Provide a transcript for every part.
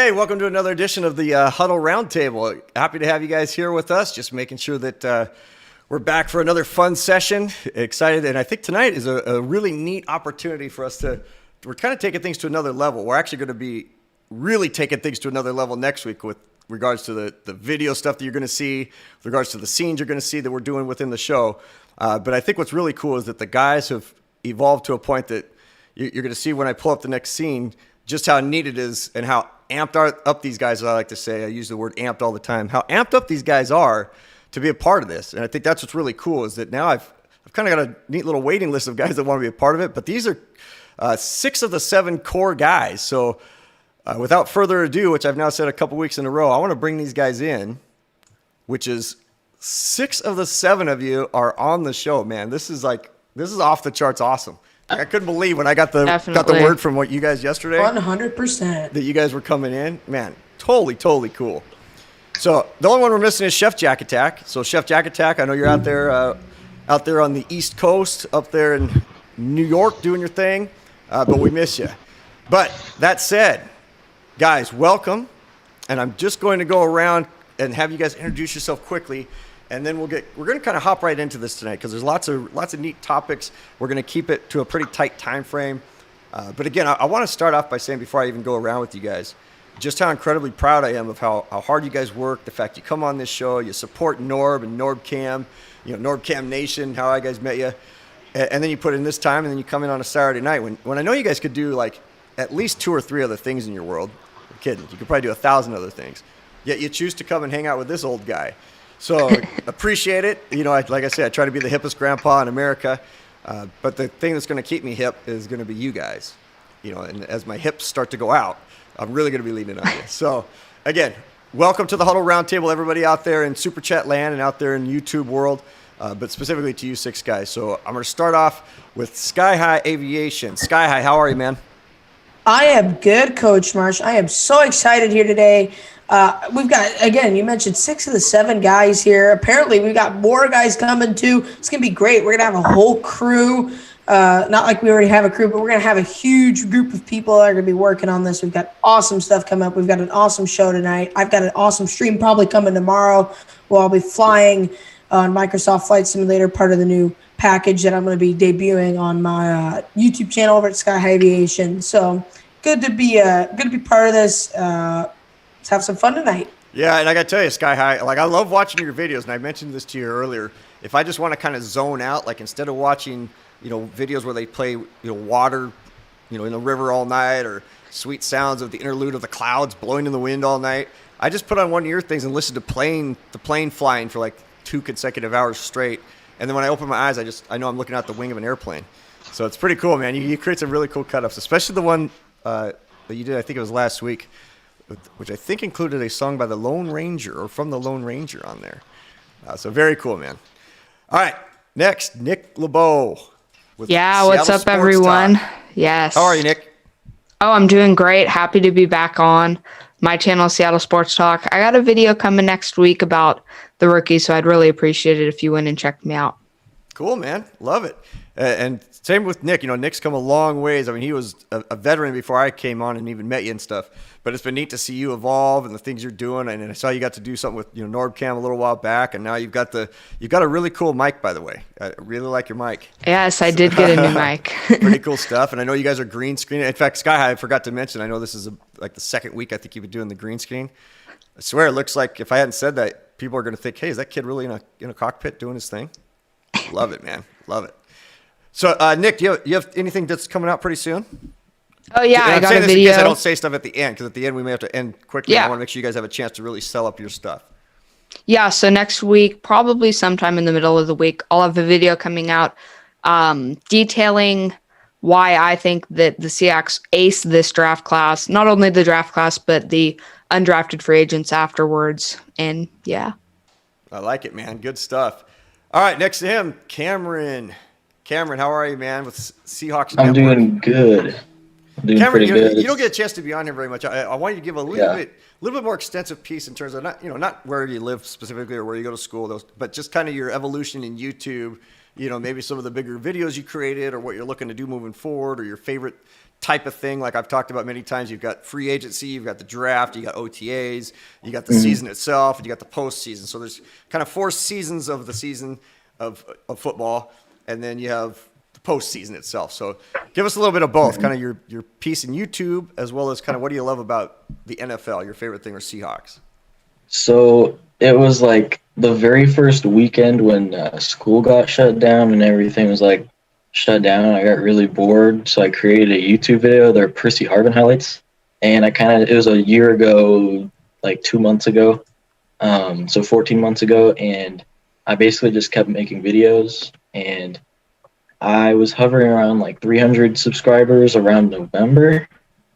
Hey, welcome to another edition of the Huddle Roundtable. Happy to have you guys here with us. Just making sure that we're back for another fun session. Excited, and I think tonight is a really neat opportunity for us to. We're kind of taking things to another level. We're actually going to be really taking things to another level next week with regards to the video stuff that you're going to see, with regards to the scenes you're going to see that we're doing within the show. But I think what's really cool is that the guys have evolved to a point that you're going to see when I pull up the next scene just how neat it is and how amped up these guys, as I like to say. I use the word amped all the time. How amped up these guys are to be a part of this. And I think that's what's really cool is that now I've kind of got a neat little waiting list of guys that want to be a part of it. But these are 6 of the 7 core guys. So without further ado, which I've now said a couple weeks in a row, I want to bring these guys in, which is 6 of the 7 of you are on the show, man. This is off the charts awesome. I couldn't believe when I got the word from what you guys yesterday. 100%. That you guys were coming in. Man, totally cool. So the only one we're missing is Chef Jack Attack. So Chef Jack Attack, I know you're out there on the East Coast, up there in New York doing your thing, but we miss you. But that said, guys, welcome. And I'm just going to go around and have you guys introduce yourself quickly. And then we're going to kind of hop right into this tonight because there's lots of neat topics. We're going to keep it to a pretty tight time frame. But again, I want to start off by saying before I even go around with you guys, just how incredibly proud I am of how hard you guys work. The fact you come on this show, you support Norb and Norbcam, Norbcam-Nation, how I guys met you, and then you put in this time, and then you come in on a Saturday night when I know you guys could do like at least 2 or 3 other things in your world. I'm kidding. You could probably do 1,000 other things. Yet you choose to come and hang out with this old guy. So appreciate it. Like I said, I try to be the hippest grandpa in America. But the thing that's going to keep me hip is going to be you guys. And as my hips start to go out, I'm really going to be leaning on you. So again, welcome to the Huddle Roundtable, everybody out there in Super Chat land and out there in YouTube world, but specifically to you 6 guys. So I'm going to start off with Sky High Aviation. Sky High, how are you, man? I am good, Coach Marsh. I am so excited here today. We've got, again, you mentioned 6 of the 7 guys here. Apparently, we've got more guys coming, too. It's going to be great. We're going to have a whole crew. Not like we already have a crew, but we're going to have a huge group of people that are going to be working on this. We've got awesome stuff coming up. We've got an awesome show tonight. I've got an awesome stream probably coming tomorrow where I'll be flying on Microsoft Flight Simulator, part of the new package that I'm going to be debuting on my YouTube channel over at Sky High Aviation. So good to be part of this. Let's have some fun tonight. Yeah, and I got to tell you, Sky High, I love watching your videos, and I mentioned this to you earlier. If I just want to kind of zone out, instead of watching, videos where they play, water, in the river all night or sweet sounds of the interlude of the clouds blowing in the wind all night, I just put on one of your things and listen to the plane flying for 2 consecutive hours straight. And then when I open my eyes, I know I'm looking out the wing of an airplane. So it's pretty cool, man. You create some really cool cut-ups, especially the one that you did, I think it was last week, which I think included a song by the Lone Ranger or from the Lone Ranger on there. So very cool, man. All right, next, Nick LeBeau. What's up, everyone? Talk. Yes. How are you, Nick? Oh, I'm doing great. Happy to be back on my channel, Seattle Sports Talk. I got a video coming next week about the rookies, so I'd really appreciate it if you went and checked me out. Cool, man. Love it. And same with Nick. Nick's come a long ways. I mean, he was a veteran before I came on and even met you and stuff. But it's been neat to see you evolve and the things you're doing. And I saw you got to do something with Norbcam a little while back, and now you've got a really cool mic, by the way. I really like your mic. Yes, I did get a new mic. Pretty cool stuff. And I know you guys are green screening. In fact, Sky High, I forgot to mention. I know this is the second week I think you've been doing the green screen. I swear it looks like if I hadn't said that, people are going to think, hey, is that kid really in a cockpit doing his thing? Love it, man. Love it. So, Nick, do you have anything that's coming out pretty soon? Oh, yeah, and I got a video. In case I don't say stuff at the end, because at the end we may have to end quickly. Yeah. I want to make sure you guys have a chance to really sell up your stuff. Yeah, so next week, probably sometime in the middle of the week, I'll have a video coming out detailing why I think that the Seahawks ace this draft class, not only the draft class, but the undrafted free agents afterwards. And, yeah. I like it, man. Good stuff. All right, next to him, Cameron. Cameron, how are you, man, with Seahawks I'm Network? doing good. I'm doing Cameron, pretty good. You don't get a chance to be on here very much. I want you to give a little bit more extensive piece in terms of not where you live specifically or where you go to school, but just kind of your evolution in YouTube maybe some of the bigger videos you created or what you're looking to do moving forward or your favorite type of thing. Like I've talked about many times, you've got free agency, you've got the draft, you got OTAs, you got the season itself, and you got the postseason. So there's kind of 4 seasons of the season of football, and then you have the postseason itself. So give us a little bit of both, kind of your piece in YouTube, as well as kind of what do you love about the NFL, your favorite thing, or Seahawks? So it was like the very first weekend when school got shut down and everything was like shut down. I got really bored, so I created a YouTube video. They're Percy Harvin highlights, and it was a year ago, like 2 months ago, so 14 months ago, and I basically just kept making videos, and I was hovering around like 300 subscribers around November,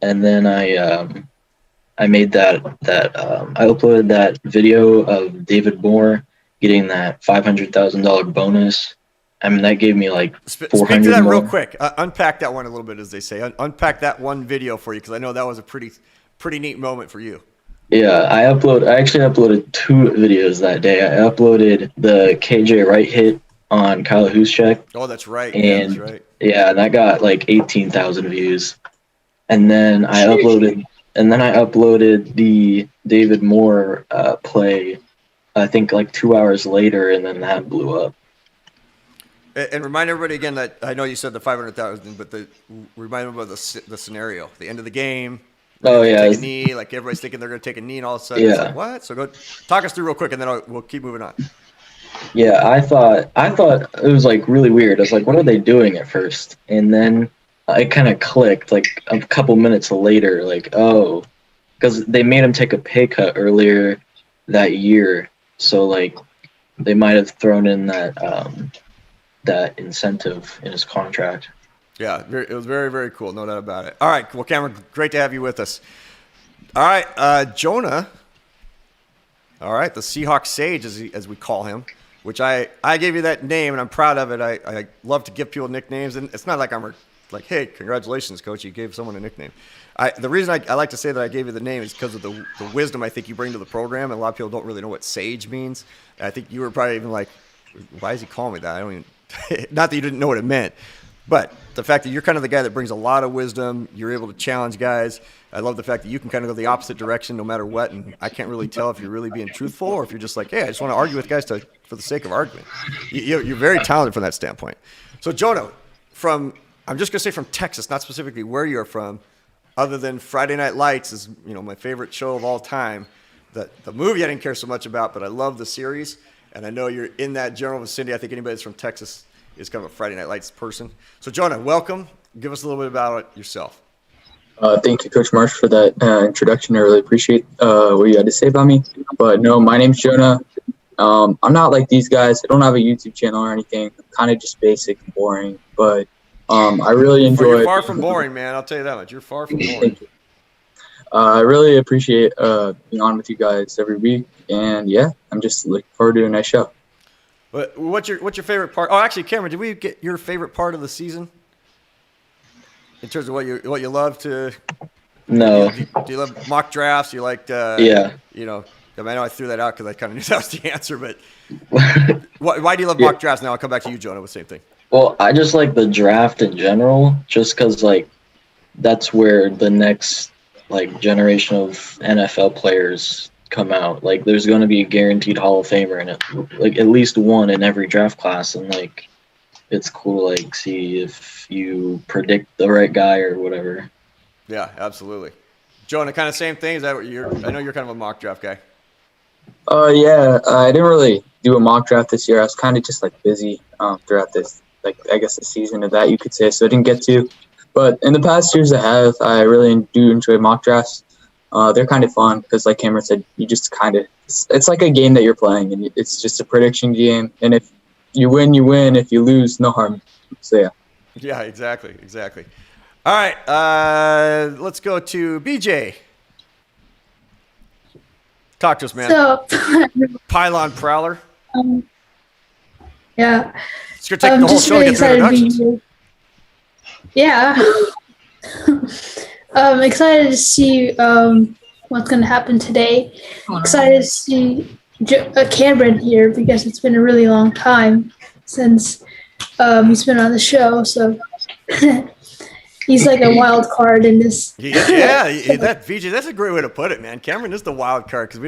and then I made I uploaded that video of David Moore getting that $500,000 bonus. I mean, that gave me like 400 Speak to that more. real quick. Unpack that one a little bit, as they say. Unpack that one video for you, because I know that was a pretty neat moment for you. Yeah, I actually uploaded 2 videos that day. I uploaded the KJ Wright hit on Kyle Juszczyk. Oh, that's right. And that's right. Yeah, and that got like 18,000 views. And then I uploaded the David Moore play, I think like 2 hours later, and then that blew up. And remind everybody again that I know you said the 500,000, but remind them of the scenario, the end of the game. Oh yeah, take a knee, like everybody's thinking they're going to take a knee, and all of a sudden it's like, what? So go talk us through real quick, and then we'll keep moving on. Yeah, I thought it was like really weird. I was like, what are they doing at first? And then it kind of clicked like a couple minutes later, like, oh, because they made him take a pay cut earlier that year, so like they might have thrown in that incentive in his contract. Yeah, it was very, very cool. No doubt about it. All right. Well, Cameron, great to have you with us. All right. Jonah. All right. The Seahawk Sage, as we call him, which I gave you that name, and I'm proud of it. I love to give people nicknames, and it's not like I'm like, hey, congratulations, coach, you gave someone a nickname. The reason I like to say that I gave you the name is because of the wisdom I think you bring to the program, and a lot of people don't really know what Sage means. And I think you were probably even like, why is he calling me that? I don't even – not that you didn't know what it meant. But the fact that you're kind of the guy that brings a lot of wisdom, you're able to challenge guys. I love the fact that you can kind of go the opposite direction no matter what, and I can't really tell if you're really being truthful or if you're just like, hey, I just want to argue with guys for the sake of argument. You're very talented from that standpoint. So, Jonah, I'm just going to say from Texas, not specifically where you're from, other than Friday Night Lights is my favorite show of all time. The movie I didn't care so much about, but I love the series, and I know you're in that general vicinity. I think anybody that's from Texas is kind of a Friday Night Lights person. So, Jonah, welcome. Give us a little bit about yourself. Thank you, Coach Marsh, for that introduction. I really appreciate what you had to say about me. But no, my name's Jonah. I'm not like these guys. I don't have a YouTube channel or anything. I'm kind of just basic and boring. But I really enjoy. You're far from boring, man. I'll tell you that much. You're far from boring. Thank you. I really appreciate being on with you guys every week. And yeah, I'm just looking forward to a nice show. But what's your favorite part? Oh, actually, Cameron, did we get your favorite part of the season? In terms of what you love to? No. Do you love mock drafts? You like? Yeah. I know I threw that out because I kind of knew that was the answer. But why do you love mock drafts? Now I'll come back to you, Jonah, with the same thing. Well, I just like the draft in general, just because like that's where the next like generation of NFL players come out. Like there's going to be a guaranteed Hall of Famer in it, like at least one in every draft class, and like it's cool to like see if you predict the right guy or whatever. Yeah, absolutely. Jonah, kind of same thing. Is that what I know you're kind of a mock draft guy. Yeah, I didn't really do a mock draft this year. I was kind of just like busy throughout this, like I guess the season of that you could say, so I didn't get to. But in the past years I really do enjoy mock drafts. They're kind of fun because, like Cameron said, you just kind of it's like a game that you're playing, and it's just a prediction game. And if you win, you win. If you lose, no harm. So yeah. Yeah, exactly. All right, let's go to BJ. Talk to us, man. So, Pylon Prowler. yeah. It's going to take the whole Just show to really get through excited to be introductions. here. Yeah. I'm excited to see what's going to happen today. Excited to see Cameron here because it's been a really long time since He's been on the show, so he's like a wild card in this. That VJ, that's a great way to put it, man. Cameron is the wild card because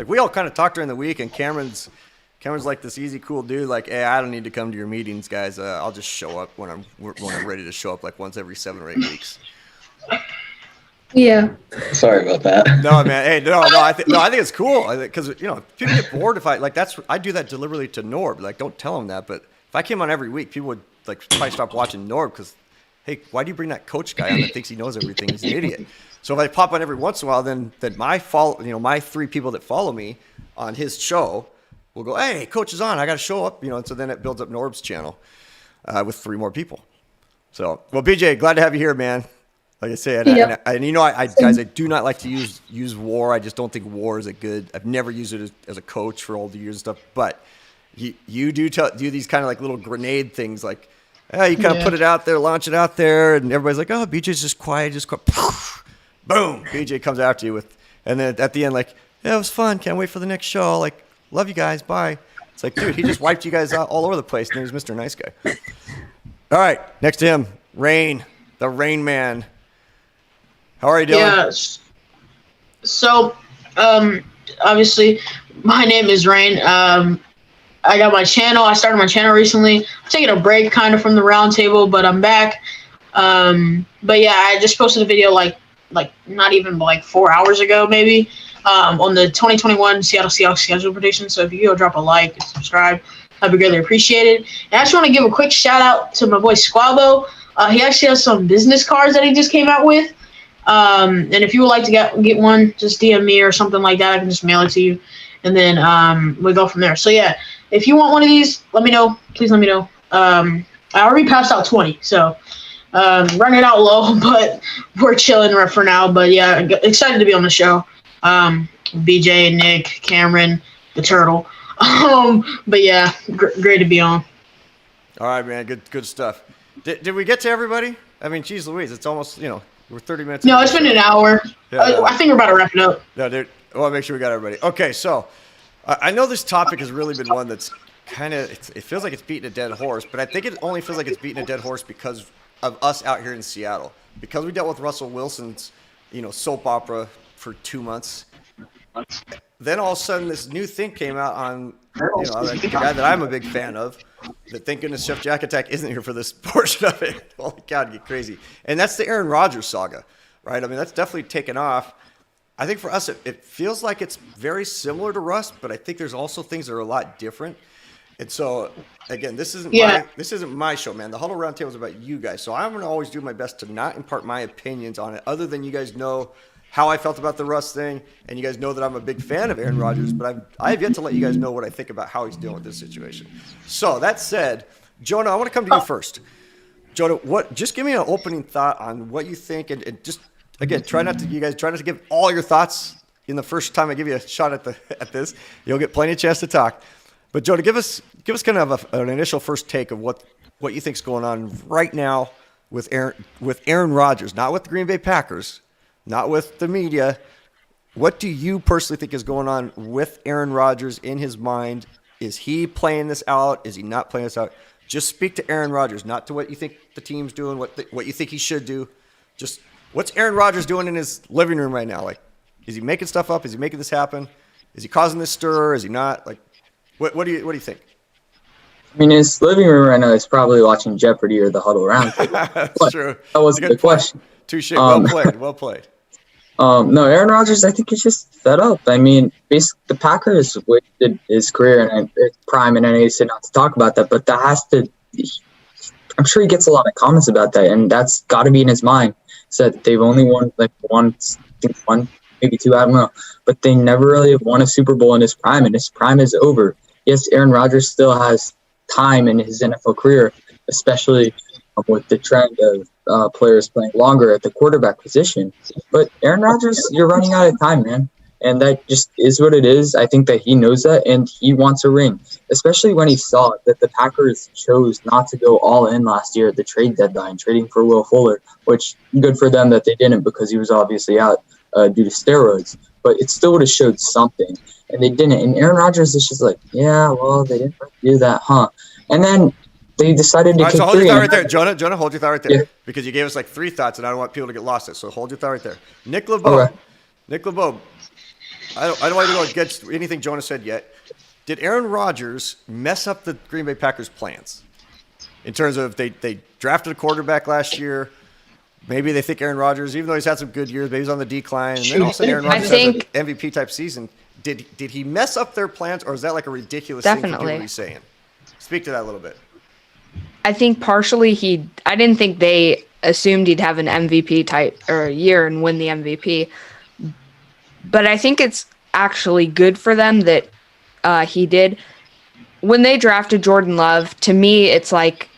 we all kind of talk during the week, and Cameron's like this easy, cool dude. Like, hey, I don't need to come to your meetings, guys. I'll just show up when I'm ready to show up, like once every 7 or 8 weeks. Yeah. Sorry about that. No, man. Hey, no. I think it's cool because people get bored if I do that deliberately to Norb. Like, don't tell him that. But if I came on every week, people would like probably stop watching Norb because, hey, why do you bring that coach guy on that thinks he knows everything? He's an idiot. So if I pop on every once in a while, then my 3 people that follow me on his show will go, hey, coach is on. I got to show up. And so then it builds up Norb's channel with 3 more people. So, well, BJ, glad to have you here, man. Like I said, Yep. guys, I do not like to use war. I just don't think war is a good. I've never used it as a coach for all the years and stuff. But you do these kind of like little grenade things, like you kind of put it out there, launch it out there, and everybody's like, oh, BJ's just quiet, boom, BJ comes after you and then at the end, like, yeah, it was fun. Can't wait for the next show. Like, love you guys. Bye. It's like, dude, he just wiped you guys out all over the place, and he's Mr. Nice Guy. All right, next to him, Rain, the Rain Man. How are you doing? Yes. So, obviously, my name is Rain. I got my channel. I started my channel recently. I'm taking a break kind of from the roundtable, but I'm back. But yeah, I just posted a video like not even like 4 hours ago, maybe, on the 2021 Seattle Seahawks schedule prediction. So if you go drop a like and subscribe, that'd be greatly appreciated. And I just want to give a quick shout out to my boy Squabo. He actually has some business cards that he just came out with. And if you would like to get one, just DM me or something like that. I can just mail it to you, and then we'll go from there. So yeah, if you want one of these, let me know. Please let me know. I already passed out 20, so running out low, but we're chilling for now. But yeah, excited to be on the show. BJ, Nick, Cameron, the Turtle. But yeah, great to be on. All right, man. Good stuff. Did we get to everybody? I mean, geez Louise, it's almost, we're 30 minutes. No, it's been an hour. Yeah. I think we're about to wrap it up. No, dude. I want to make sure we got everybody. Okay, so I know this topic has really been one that's kind of, it feels like it's beating a dead horse, but I think it only feels like it's beating a dead horse because of us out here in Seattle. Because we dealt with Russell Wilson's, soap opera for 2 months. Then all of a sudden this new thing came out on, the guy that I'm a big fan of, that thank goodness Chef Jack Attack isn't here for this portion of it. Holy cow, it'd get crazy. And that's the Aaron Rodgers saga, right? I mean, that's definitely taken off. I think for us, it feels like it's very similar to Russ, but I think there's also things that are a lot different. And so, again, this isn't my show, man. The Huddle Roundtable is about you guys. So I'm going to always do my best to not impart my opinions on it, other than you guys know how I felt about the Russ thing, and you guys know that I'm a big fan of Aaron Rodgers, but I have yet to let you guys know what I think about how he's dealing with this situation. So that said, Jonah, I want to come to you first. Jonah, just give me an opening thought on what you think, and just again, try not to give all your thoughts in the first time I give you a shot at this. You'll get plenty of chance to talk. But Jonah, give us kind of an initial first take of what you think's going on right now with Aaron Rodgers, not with the Green Bay Packers, not with the media. What do you personally think is going on with Aaron Rodgers in his mind? Is he playing this out? Is he not playing this out? Just speak to Aaron Rodgers, not to what you think the team's doing, what you think he should do. Just what's Aaron Rodgers doing in his living room right now? Like, is he making stuff up? Is he making this happen? Is he causing this stir? Is he not? Like, what do you think? I mean, his living room right now is probably watching Jeopardy or the Huddle Roundtable. That's true. That wasn't the question. Touche. Well played. No, Aaron Rodgers, I think he's just fed up. I mean, basically, the Packers wasted his career and his prime, and I know he said not to talk about that, but that has to – I'm sure he gets a lot of comments about that, and that's got to be in his mind. So that they've only won, one, maybe two, I don't know. But they never really have won a Super Bowl in his prime, and his prime is over. Yes, Aaron Rodgers still has time in his NFL career, especially with the trend of players playing longer at the quarterback position. But Aaron Rodgers, you're running out of time, man. And that just is what it is. I think that he knows that, and he wants a ring, especially when he saw that the Packers chose not to go all in last year at the trade deadline, trading for Will Fuller, which good for them that they didn't because he was obviously out due to steroids. But it still would have showed something, and they didn't. And Aaron Rodgers is just like, yeah, well, they didn't really do that, huh? And then they decided to All right, keep so hold your three. thought right there. Jonah, hold your thought right there. Yeah. Because you gave us like 3 thoughts, and I don't want people to get lost. So hold your thought right there. Nick LeBeau. Okay. Nick LeBeau. I don't want to go against anything Jonah said yet. Did Aaron Rodgers mess up the Green Bay Packers' plans? In terms of they drafted a quarterback last year. Maybe they think Aaron Rodgers, even though he's had some good years, maybe he's on the decline. And then all of a sudden Aaron Rodgers has an MVP type season. Did he mess up their plans, or is that like a ridiculous thing for people to be saying? Speak to that a little bit. I think partially I didn't think they assumed he'd have an MVP type or year and win the MVP. But I think it's actually good for them that he did. When they drafted Jordan Love, to me, it's like,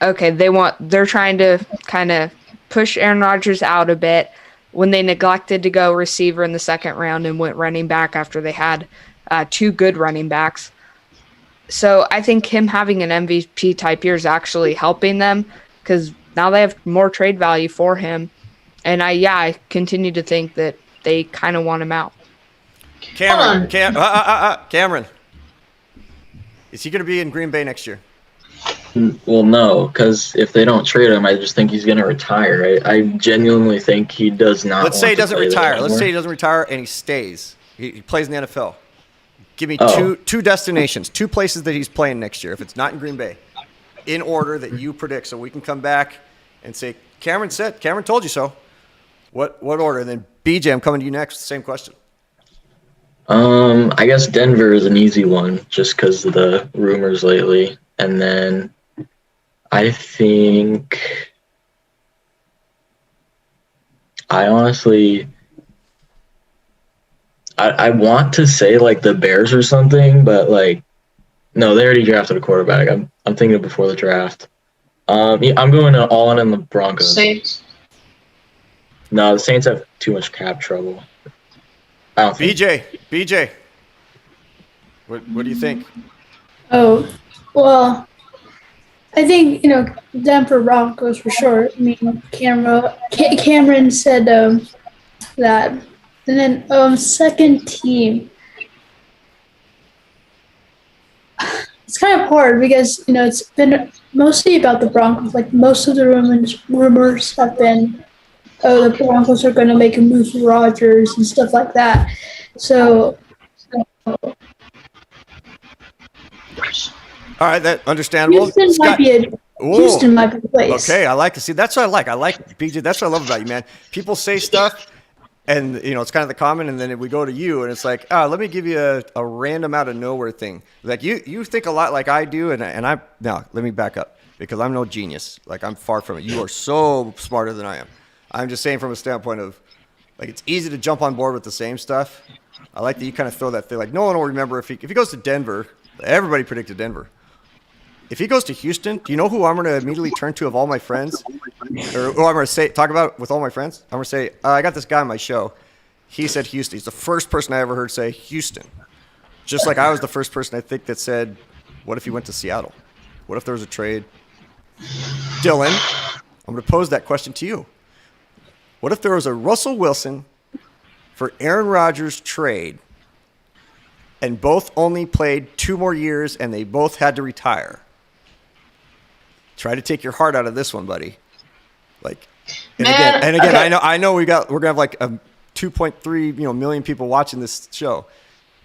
okay, they're trying to kind of push Aaron Rodgers out a bit when they neglected to go receiver in the second round and went running back after they had 2 good running backs. So I think him having an MVP type year is actually helping them because now they have more trade value for him. And I continue to think that they kind of want him out. Cameron, is he going to be in Green Bay next year? Well, no, because if they don't trade him, I just think he's going to retire. I genuinely think he does not. Let's say he doesn't retire. Let's say he doesn't retire and he stays. He plays in the NFL. Give me two destinations, 2 places that he's playing next year. If it's not in Green Bay, in order that you predict, so we can come back and say Cameron told you so. What order? And then BJ, I'm coming to you next. Same question. I guess Denver is an easy one just because of the rumors lately. And then I think I honestly I want to say like the Bears or something, but like no, they already drafted a quarterback. I'm thinking of before the draft. I'm going all in on the Broncos. Saints. No, the Saints have too much cap trouble. I don't think. BJ, what do you think? Oh, well, I think, Denver Broncos for sure. I mean, Cameron said that. And then second team. It's kind of hard because, it's been mostly about the Broncos. Like, most of the rumors have been, the Broncos are going to make a move for Rodgers and stuff like that. So, all right, that understandable. Houston might be a place. Okay, I like to see. That's what I like. I like BJ. That's what I love about you, man. People say stuff, and it's kind of the common, and then we go to you, and it's like, let me give you a random out of nowhere thing. Like you think a lot like I do, and I now let me back up because I'm no genius. Like I'm far from it. You are so smarter than I am. I'm just saying from a standpoint of, like, it's easy to jump on board with the same stuff. I like that you kind of throw that thing. Like, no one will remember if he goes to Denver. Everybody predicted Denver. If he goes to Houston, do you know who I'm going to immediately turn to of all my friends? Or who I'm going to talk about with all my friends? I'm going to say, I got this guy on my show. He said Houston. He's the first person I ever heard say Houston. Just like I was the first person I think that said, what if he went to Seattle? What if there was a trade? Dylan, I'm going to pose that question to you. What if there was a Russell Wilson for Aaron Rodgers trade and both only played 2 more years and they both had to retire? Try to take your heart out of this one, buddy. Like, and again, okay. I know we're gonna have like a 2.3 million people watching this show.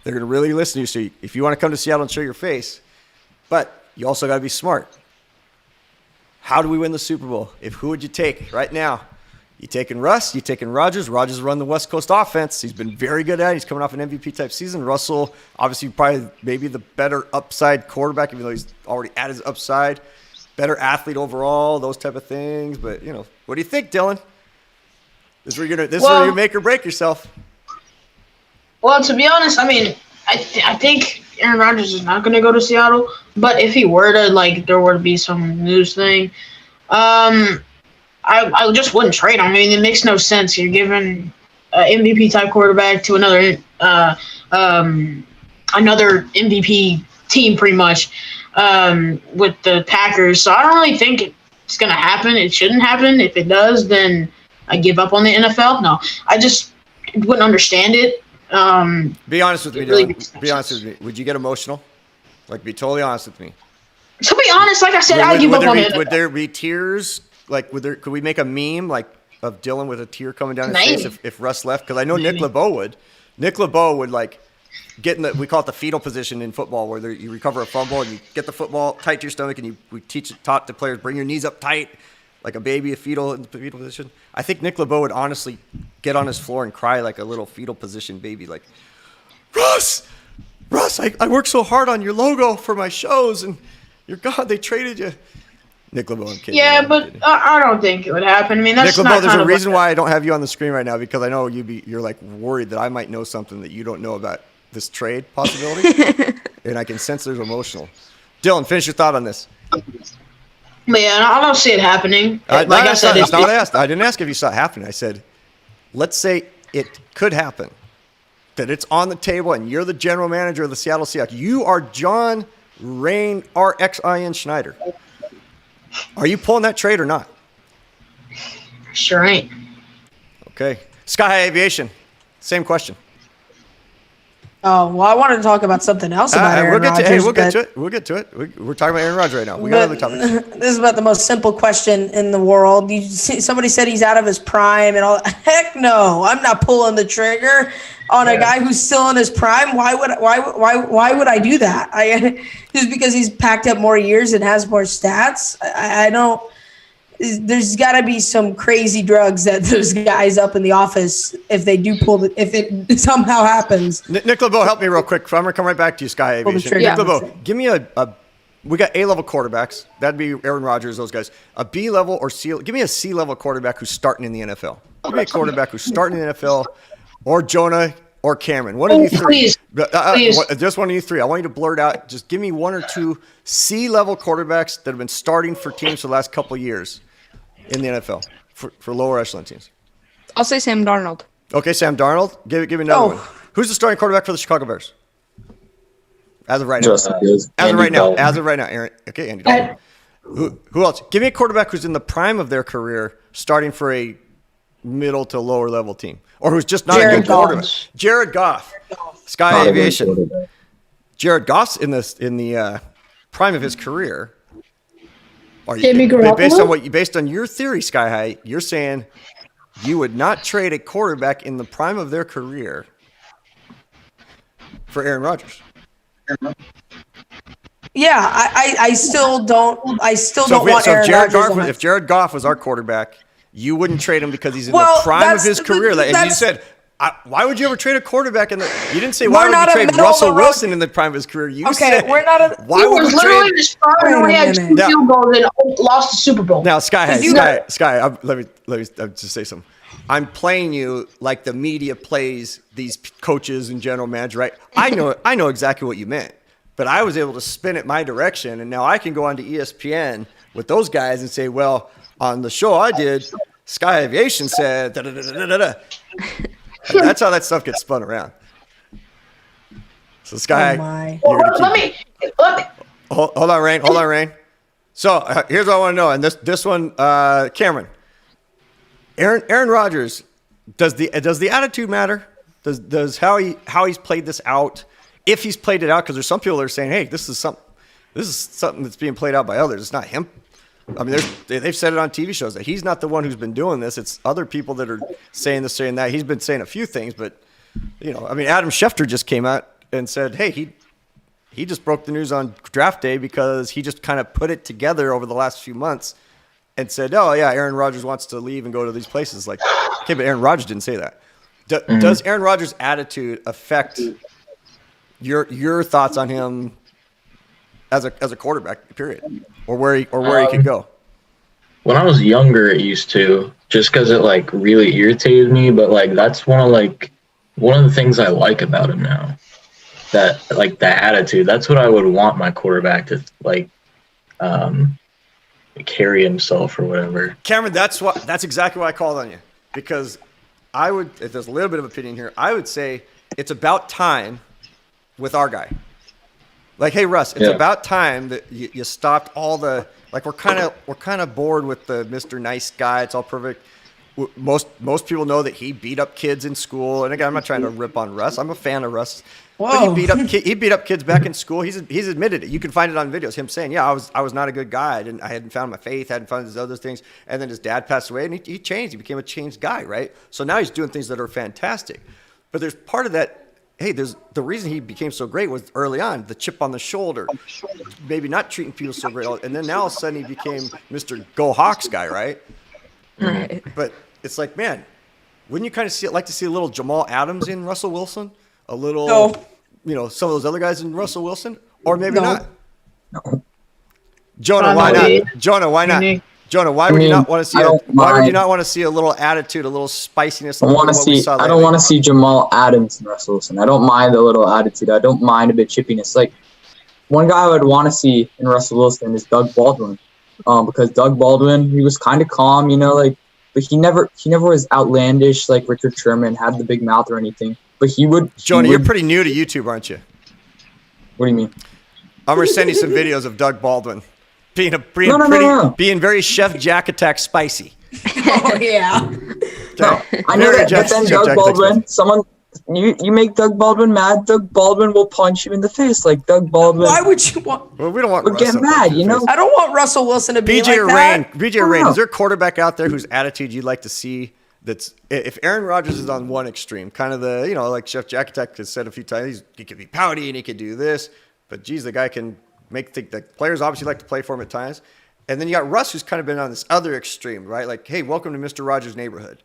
They're gonna really listen to you. So if you want to come to Seattle and show your face, but you also got to be smart. How do we win the Super Bowl? Who would you take right now? You taking Russ? You taking Rodgers? Rodgers run the West Coast offense. He's been very good at it. He's coming off an MVP type season. Russell, obviously, probably maybe the better upside quarterback, even though he's already at his upside. Better athlete overall, those type of things. But what do you think, Dylan? This is where you make or break yourself. Well, to be honest, I mean, I think Aaron Rodgers is not going to go to Seattle. But if he were to, there were to be some news thing, I just wouldn't trade him. I mean, it makes no sense. You're giving an MVP type quarterback to another MVP team, pretty much, with the Packers. So I don't really think it's going to happen. It shouldn't happen. If it does, then I give up on the NFL. No, I just wouldn't understand it. Be honest with me, really Dylan. Be honest with me. Would you get emotional? Like, be totally honest with me. To be honest, like I said, I give up on it. Would there be tears? Like, could we make a meme like of Dylan with a tear coming down his face if Russ left? Because I know Nick LeBeau would. Nick LeBeau would like get in we call it the fetal position in football, where you recover a fumble and you get the football tight to your stomach, and we taught the players bring your knees up tight like a baby, in the fetal position. I think Nick LeBeau would honestly get on his floor and cry like a little fetal position baby, like, Russ, I worked so hard on your logo for my shows, and you're gone. They traded you. Nick LeBeau, I'm kidding. Yeah, but I don't think it would happen. I mean, that's Nick not LeBeau, there's kind a of reason why I don't have you on the screen right now, because I know you're like worried that I might know something that you don't know about this trade possibility, and I can sense there's emotional. Dylan, finish your thought on this. Man, I don't see it happening. That's not what I asked. I didn't ask if you saw it happening. I said, let's say it could happen, that it's on the table, and you're the general manager of the Seattle Seahawks. You are John Rain RXIN Schneider. Are you pulling that trade or not? Sure ain't. Okay. Sky High Aviation, same question. Oh, well, I wanted to talk about something else about Aaron Rodgers. We'll get to it. We'll get to it. We're talking about Aaron Rodgers right now. We got other topics. This is about the most simple question in the world. Somebody said he's out of his prime and all. Heck no, I'm not pulling the trigger on a guy who's still in his prime. Why would I do that? Just because he's packed up more years and has more stats. I don't. There's got to be some crazy drugs that those guys up in the office, if they do if it somehow happens. Nick LeBeau, help me real quick. I'm going to come right back to you, Sky Aviation. Nick LeBeau, give me we got A-level quarterbacks. That'd be Aaron Rodgers, those guys. A B-level or C, give me a C-level quarterback who's starting in the NFL. Give me a quarterback who's starting in the NFL, or Jonah or Cameron. One of you three. Please. Just one of you three. I want you to blurt out. Just give me one or two C-level quarterbacks that have been starting for teams for the last couple of years in the NFL for lower echelon teams. I'll say Sam Darnold. Okay, Sam Darnold. Give me another one. Who's the starting quarterback for the Chicago Bears? As of right now. As of right now, Aaron. Okay, Andy Dalton. Who else? Give me a quarterback who's in the prime of their career, starting for a middle to lower level team, or who's just not a good quarterback. Jared Goff. Sky Aviation. Jared Goff's in the prime of his career. Based on your theory, Sky High, you're saying you would not trade a quarterback in the prime of their career for Aaron Rodgers. Yeah, I still don't. Don't want Aaron Rodgers. If Jared Goff was our quarterback, you wouldn't trade him because he's in the prime of his career. And you said, why would you ever trade a quarterback you didn't say why would you trade Russell Wilson in the prime of his career? You said we're not a. Why would you trade? The starter when he had 2 field goals and lost the Super Bowl. Now, Sky, let me just say something. I'm playing you like the media plays these coaches and general manager, right? I know exactly what you meant, but I was able to spin it my direction, and now I can go on to ESPN with those guys and say, well, on the show I did, Sky Aviation said da da da da da da. That's how that stuff gets spun around. So Sky, let me. Hold on, Rain. So here's what I want to know, and this one, Cameron. Aaron Rodgers, does the attitude matter? Does how he's played this out? If he's played it out, because there's some people that are saying, hey, this is something that's being played out by others. It's not him. I mean, they've said it on TV shows that he's not the one who's been doing this. It's other people that are saying this, saying that. He's been saying a few things, but Adam Schefter just came out and said, hey, he just broke the news on draft day because he just kind of put it together over the last few months and said, oh yeah, Aaron Rodgers wants to leave and go to these places. Like, okay, but Aaron Rodgers didn't say that. Does Aaron Rodgers' attitude affect your thoughts on him as a quarterback, period, or where he could go? When I was younger, it used to, just because it like really irritated me. But like that's one of the things I like about him now. That like the attitude. That's what I would want my quarterback to like carry himself or whatever. Cameron, that's exactly why I called on you, because if there's a little bit of opinion here, I would say it's about time with our guy. Like, hey Russ, it's about time that you stopped all the, like, we're kind of bored with the Mr. Nice Guy. It's all perfect. most people know that he beat up kids in school. And again, I'm not trying to rip on Russ. I'm a fan of Russ. But Whoa. he beat up kids back in school. He's admitted it. You can find it on videos. Him saying, "Yeah, I was not a good guy. I hadn't found my faith. Hadn't found these other things." And then his dad passed away, and he changed. He became a changed guy, right? So now he's doing things that are fantastic. But there's part of that. Hey, there's the reason he became so great was early on, the chip on the shoulder, maybe not treating people so great. And then now all of a sudden he became Mr. Go Hawks guy, right? Right. But it's like, man, wouldn't you kind of like to see a little Jamal Adams in Russell Wilson? A little, some of those other guys in Russell Wilson? Or maybe not. No. Jonah, why not? Jonah, why not? Jonah, why would you not want to see? Why would you not want to see a little attitude, a little spiciness? I don't want to see Jamal Adams and Russell Wilson. I don't mind the little attitude. I don't mind a bit chippiness. Like one guy I would want to see in Russell Wilson is Doug Baldwin, because Doug Baldwin, he was kind of calm, but he never was outlandish like Richard Sherman, had the big mouth or anything. But he would. Jonah, you're pretty new to YouTube, aren't you? What do you mean? I'm gonna send you some videos of Doug Baldwin. Being very Chef Jack Attack spicy. Oh yeah. No, I know that. But then Doug Baldwin, you make Doug Baldwin mad. Doug Baldwin will punch you in the face, like Doug Baldwin. Why would you want? Well, we don't want. Would get mad, I don't want Russell Wilson to be BJ like or that. BJ or Rain. Is there a quarterback out there whose attitude you'd like to see? That's if Aaron Rodgers is on one extreme, kind of the like Chef Jack Attack has said a few times, he could be pouty and he could do this, but geez, the guy can the players obviously like to play for him at times. And then you got Russ, who's kind of been on this other extreme, right? Like, hey, welcome to Mr. Rogers' neighborhood.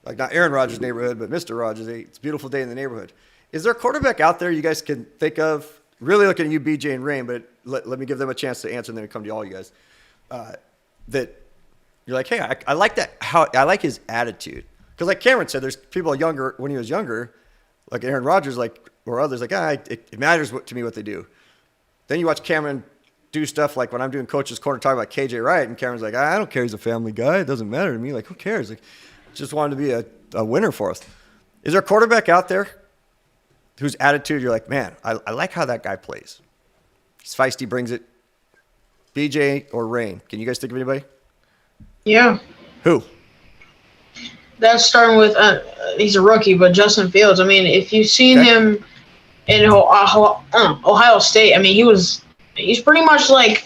Like, not Aaron Rodgers' neighborhood, but Mr. Rogers. Hey, it's a beautiful day in the neighborhood. Is there a quarterback out there you guys can think of? Really looking at you, BJ and Rain, but let me give them a chance to answer and then come to all you guys. That you're like, hey, I like that. I like his attitude. Because like Cameron said, there's people younger, when he was younger, like Aaron Rodgers, or others, it matters to me what they do. Then you watch Cameron do stuff like when I'm doing Coach's Corner talking about KJ Wright, and Cameron's like, I don't care, he's a family guy. It doesn't matter to me. Like, who cares? Like, just wanted to be a winner for us. Is there a quarterback out there whose attitude you're like, man, I like how that guy plays? He's feisty, brings it. BJ or Rain? Can you guys think of anybody? Yeah. Who? That's starting with, he's a rookie, but Justin Fields. I mean, if you've seen him in Ohio State, I mean, he's pretty much like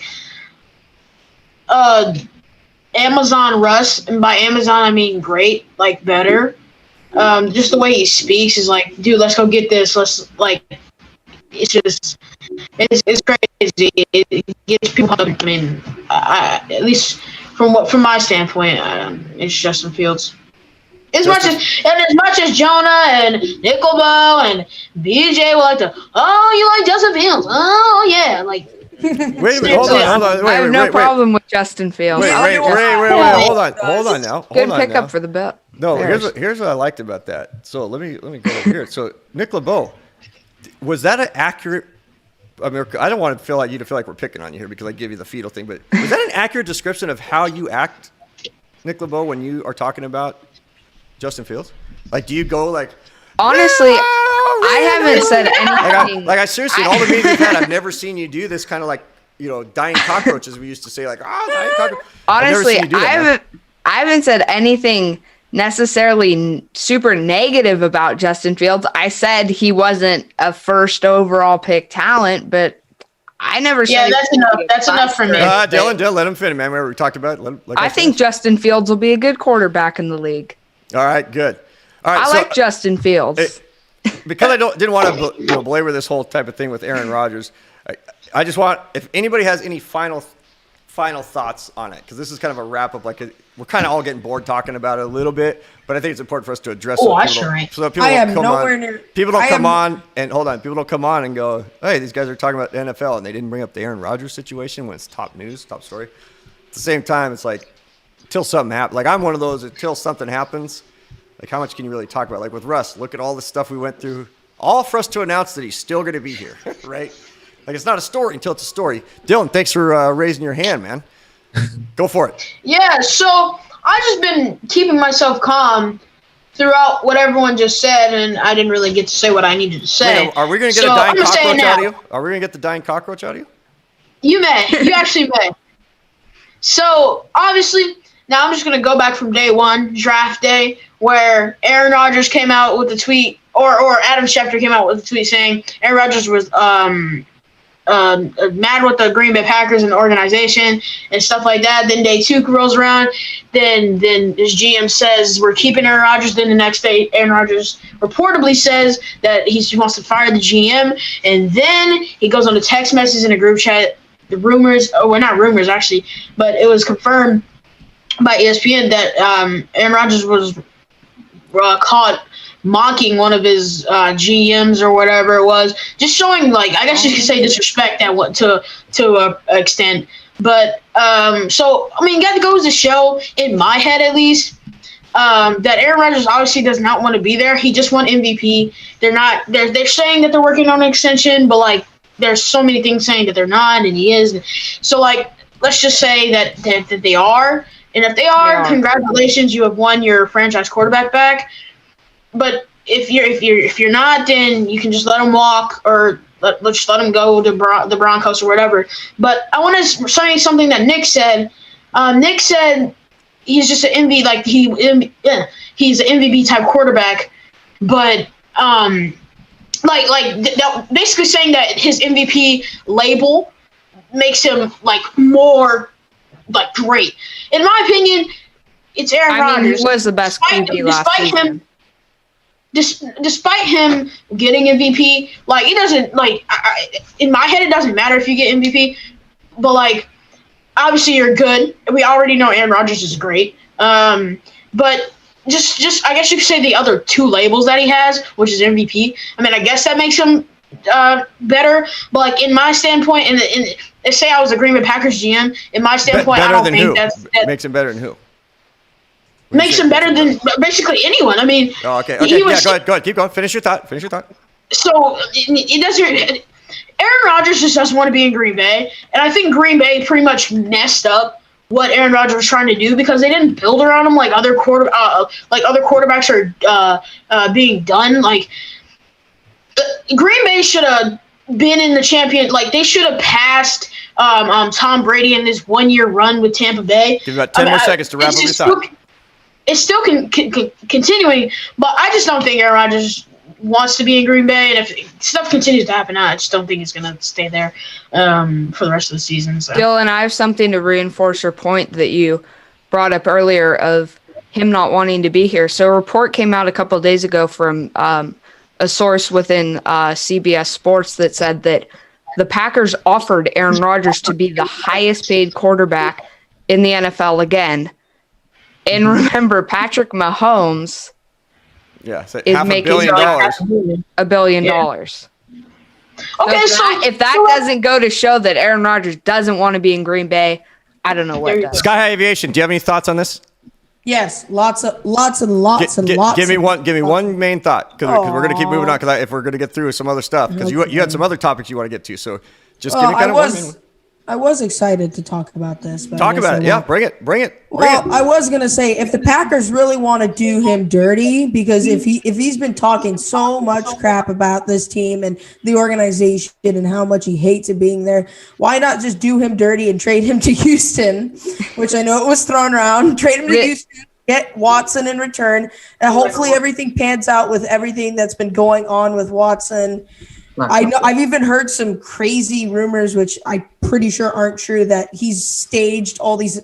Amazon Russ, and by Amazon I mean great, like better. Just the way he speaks is like, dude, let's go get this. Let's it's crazy. It gets people. I mean, at least from my standpoint, it's Justin Fields. As much as Jonah and Nickelbo and BJ will like to, you like Justin Fields? Oh yeah, like. Wait a minute, hold on. I have no problem with Justin Fields. Wait, hold on now. Good pickup for the bet. No, here's what I liked about that. So let me go over here. So Nick LeBeau, was that an accurate? I mean, I don't want to feel like we're picking on you here because I give you the fetal thing, but was that an accurate description of how you act, Nick LeBeau, when you are talking about Justin Fields? Like, do you go like? Honestly, I haven't said anything. I seriously, in all the meetings we've had, I've never seen you do this kind of like, dying cockroaches. We used to say like, dying cockroach. Honestly, I haven't said anything necessarily super negative about Justin Fields. I said he wasn't a first overall pick talent, but I never said. Yeah, that's enough. That's enough for me. Dylan, let him finish, man. Remember we talked about it? I think Justin Fields will be a good quarterback in the league. All right, good. All right, I like Justin Fields. Because I didn't want to belabor this whole type of thing with Aaron Rodgers. I just want, if anybody has any final thoughts on it, because this is kind of a wrap up. Like we're kind of all getting bored talking about it a little bit, but I think it's important for us to address. Oh, I sure ain't. So that people don't come on. People don't come on and hold on. People don't come on and go, hey, these guys are talking about the NFL, and they didn't bring up the Aaron Rodgers situation when it's top news, top story. At the same time, it's like until something happens. Like I'm one of those. Until something happens. Like, how much can you really talk about? Like, with Russ, look at all the stuff we went through, all for us to announce that he's still going to be here, right? Like, it's not a story until it's a story. Dylan, thanks for raising your hand, man. Go for it. Yeah, so I've just been keeping myself calm throughout what everyone just said, and I didn't really get to say what I needed to say. Wait, are we going to get a dying cockroach out of you? Are we going to get the dying cockroach out of you? You may. You actually may. So, obviously, Now I'm just gonna go back from day one, draft day, where Aaron Rodgers came out with a tweet, or Adam Schefter came out with a tweet saying Aaron Rodgers was mad with the Green Bay Packers and the organization and stuff like that. Then day 2 rolls around. Then his GM says we're keeping Aaron Rodgers. Then the next day, Aaron Rodgers reportedly says that he wants to fire the GM. And then he goes on a text message in a group chat. The rumors, well, not rumors actually, but it was confirmed by ESPN that Aaron Rodgers was caught mocking one of his GMs or whatever it was, just showing, like, I guess you could say disrespect to an extent. But so I mean, that goes to show, in my head at least, that Aaron Rodgers obviously does not want to be there. He just won MVP. They're saying that they're working on an extension, but like there's so many things saying that they're not, and he is. So like, let's just say that they are. And if they are, congratulations, you have won your franchise quarterback back. But if you're not, then you can just let him walk, or let's let him go to the Broncos or whatever. But I want to say something that Nick said. Nick said he's just an MVP, like he's an MVP type quarterback, but basically saying that his MVP label makes him like more like great. In my opinion, it's Aaron Rodgers. He was the best QB last season. Despite him getting MVP, like, it doesn't, like, in my head, it doesn't matter if you get MVP, but, like, obviously you're good. We already know Aaron Rodgers is great. But just I guess you could say the other 2 labels that he has, which is MVP. I mean, I guess that makes him better, but, like, in my standpoint, and say I was a Green Bay Packers GM, in my standpoint, I don't think that makes him better than who? Makes him better than basically anyone. I mean, go ahead. Keep going. Finish your thought. So it doesn't. Aaron Rodgers just doesn't want to be in Green Bay, and I think Green Bay pretty much messed up what Aaron Rodgers was trying to do, because they didn't build around him like other quarterbacks are being done. Like, Green Bay should have been in the champion. Like, they should have passed Tom Brady in this 1-year run with Tampa Bay. Give you about 10 more seconds to wrap up your thought. It's still continuing, but I just don't think Aaron Rodgers wants to be in Green Bay, and if stuff continues to happen, I just don't think he's going to stay there for the rest of the season. So. Dylan, I have something to reinforce your point that you brought up earlier of him not wanting to be here. So a report came out a couple of days ago from a source within CBS Sports that said that the Packers offered Aaron Rodgers to be the highest paid quarterback in the NFL again. And remember, Patrick Mahomes is making $1 billion. Okay, so if that doesn't go to show that Aaron Rodgers doesn't want to be in Green Bay, I don't know what does. Sky High Aviation, do you have any thoughts on this? Yes, lots. Give me one main thought, because we're going to keep moving on. Because if we're going to get through some other stuff, because you had some other topics you want to get to, so just give me kind of one. I was excited to talk about this. But talk about it. Yeah, bring it. Well, I was gonna say, if the Packers really want to do him dirty, because if he's been talking so much crap about this team and the organization and how much he hates it being there, why not just do him dirty and trade him to Houston, which I know it was thrown around. Trade him to Houston, get Watson in return, and hopefully everything pans out with everything that's been going on with Watson. I know I've even heard some crazy rumors, which I'm pretty sure aren't true, that he's staged all these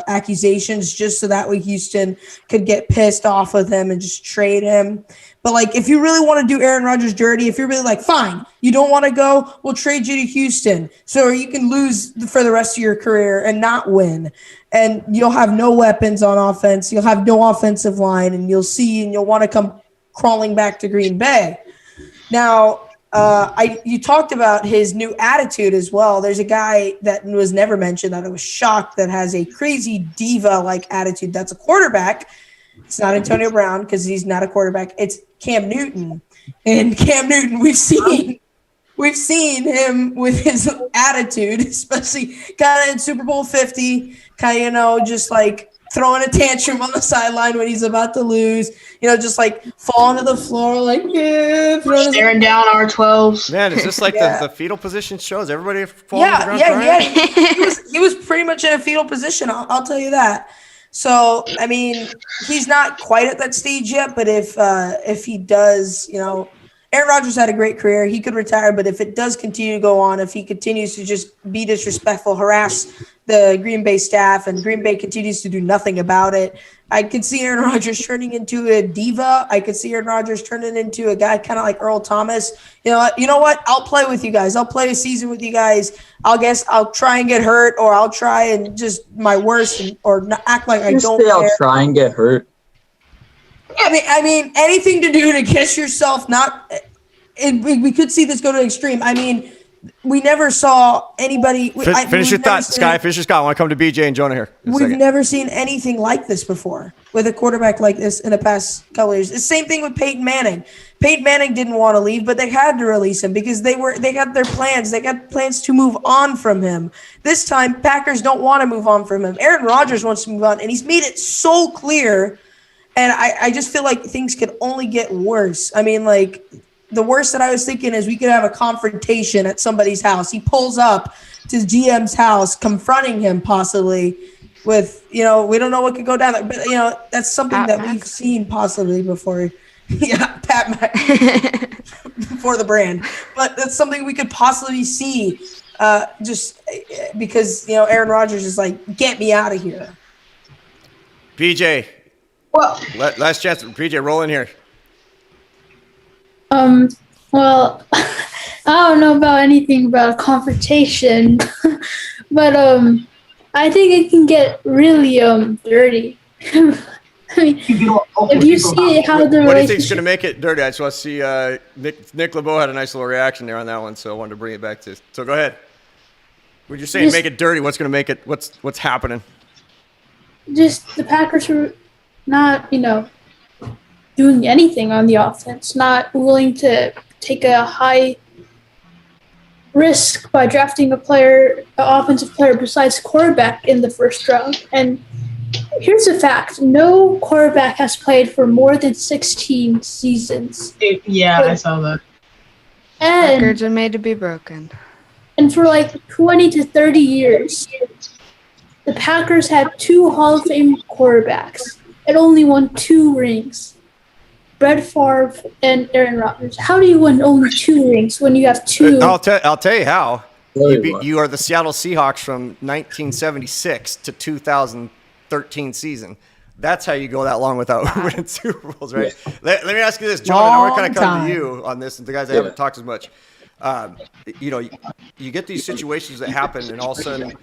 accusations just so that way Houston could get pissed off with him and just trade him. But like, if you really want to do Aaron Rodgers dirty, if you're really like, fine, you don't want to go, we'll trade you to Houston, so you can lose for the rest of your career and not win, and you'll have no weapons on offense, you'll have no offensive line, and you'll want to come crawling back to Green Bay. Now, you talked about his new attitude as well. There's a guy that was never mentioned that I was shocked that has a crazy diva-like attitude. That's a quarterback. It's not Antonio Brown because he's not a quarterback. It's Cam Newton. And Cam Newton, we've seen him with his attitude, especially kind of in Super Bowl 50, kind of, just like throwing a tantrum on the sideline when he's about to lose. Just like falling to the floor, like Staring down R12s. Man, is this like Yeah. the fetal position shows? Everybody falling to the ground Yeah. crying? He was pretty much in a fetal position. I'll tell you that. So I mean, he's not quite at that stage yet. But if he does, Aaron Rodgers had a great career. He could retire, but if it does continue to go on, if he continues to just be disrespectful, harass the Green Bay staff, and Green Bay continues to do nothing about it, I could see Aaron Rodgers turning into a diva. I could see Aaron Rodgers turning into a guy kind of like Earl Thomas. You know what? I'll play with you guys. I'll play a season with you guys. I'll try and get hurt, or I'll try and just my worst, or not act like I don't care. I'll try and get hurt. I mean, anything to do to get yourself not. We could see this go to extreme. I mean, we never saw anybody. Finish your thought, Sky. Finish your thought. I want to come to BJ and Jonah here. We've never seen anything like this before with a quarterback like this in the past couple of years. The same thing with Peyton Manning. Peyton Manning didn't want to leave, but they had to release him because they had their plans. They got plans to move on from him. This time, Packers don't want to move on from him. Aaron Rodgers wants to move on, and he's made it so clear. And I just feel like things could only get worse. I mean, like, the worst that I was thinking is we could have a confrontation at somebody's house. He pulls up to GM's house, confronting him possibly with, we don't know what could go down there. But, that's something that we've seen possibly before. Yeah, Pat Mac for the brand. But that's something we could possibly see just because, Aaron Rodgers is like, get me out of here. BJ. Well, Last chance. BJ, roll in here. Well, I don't know about anything about a confrontation, but I think it can get really dirty. I mean, if you see how the What do you think is going to relationship, make it dirty? I just want to see Nick LeBeau had a nice little reaction there on that one, so I wanted to bring it back to. So go ahead. When you're saying make it dirty, what's going to make it? What's happening? just the Packers were not, doing anything on the offense, not willing to take a high risk by drafting an offensive player besides quarterback in the first round. And here's a fact: no quarterback has played for more than 16 seasons. I saw that. Records And are made to be broken. for like 20 to 30 years, the Packers had 2 Hall of Fame quarterbacks and only won 2 rings. Brett Favre and Aaron Rodgers. How do you win only 2 rings when you have 2? I'll tell you how. Really? You are the Seattle Seahawks from 1976 to 2013 season. That's how you go that long without winning Super Bowls, right? Let me ask you this, John. I want to kind of come to you on this, and the guys that haven't talked as much. You get these situations that happen, and all of a sudden,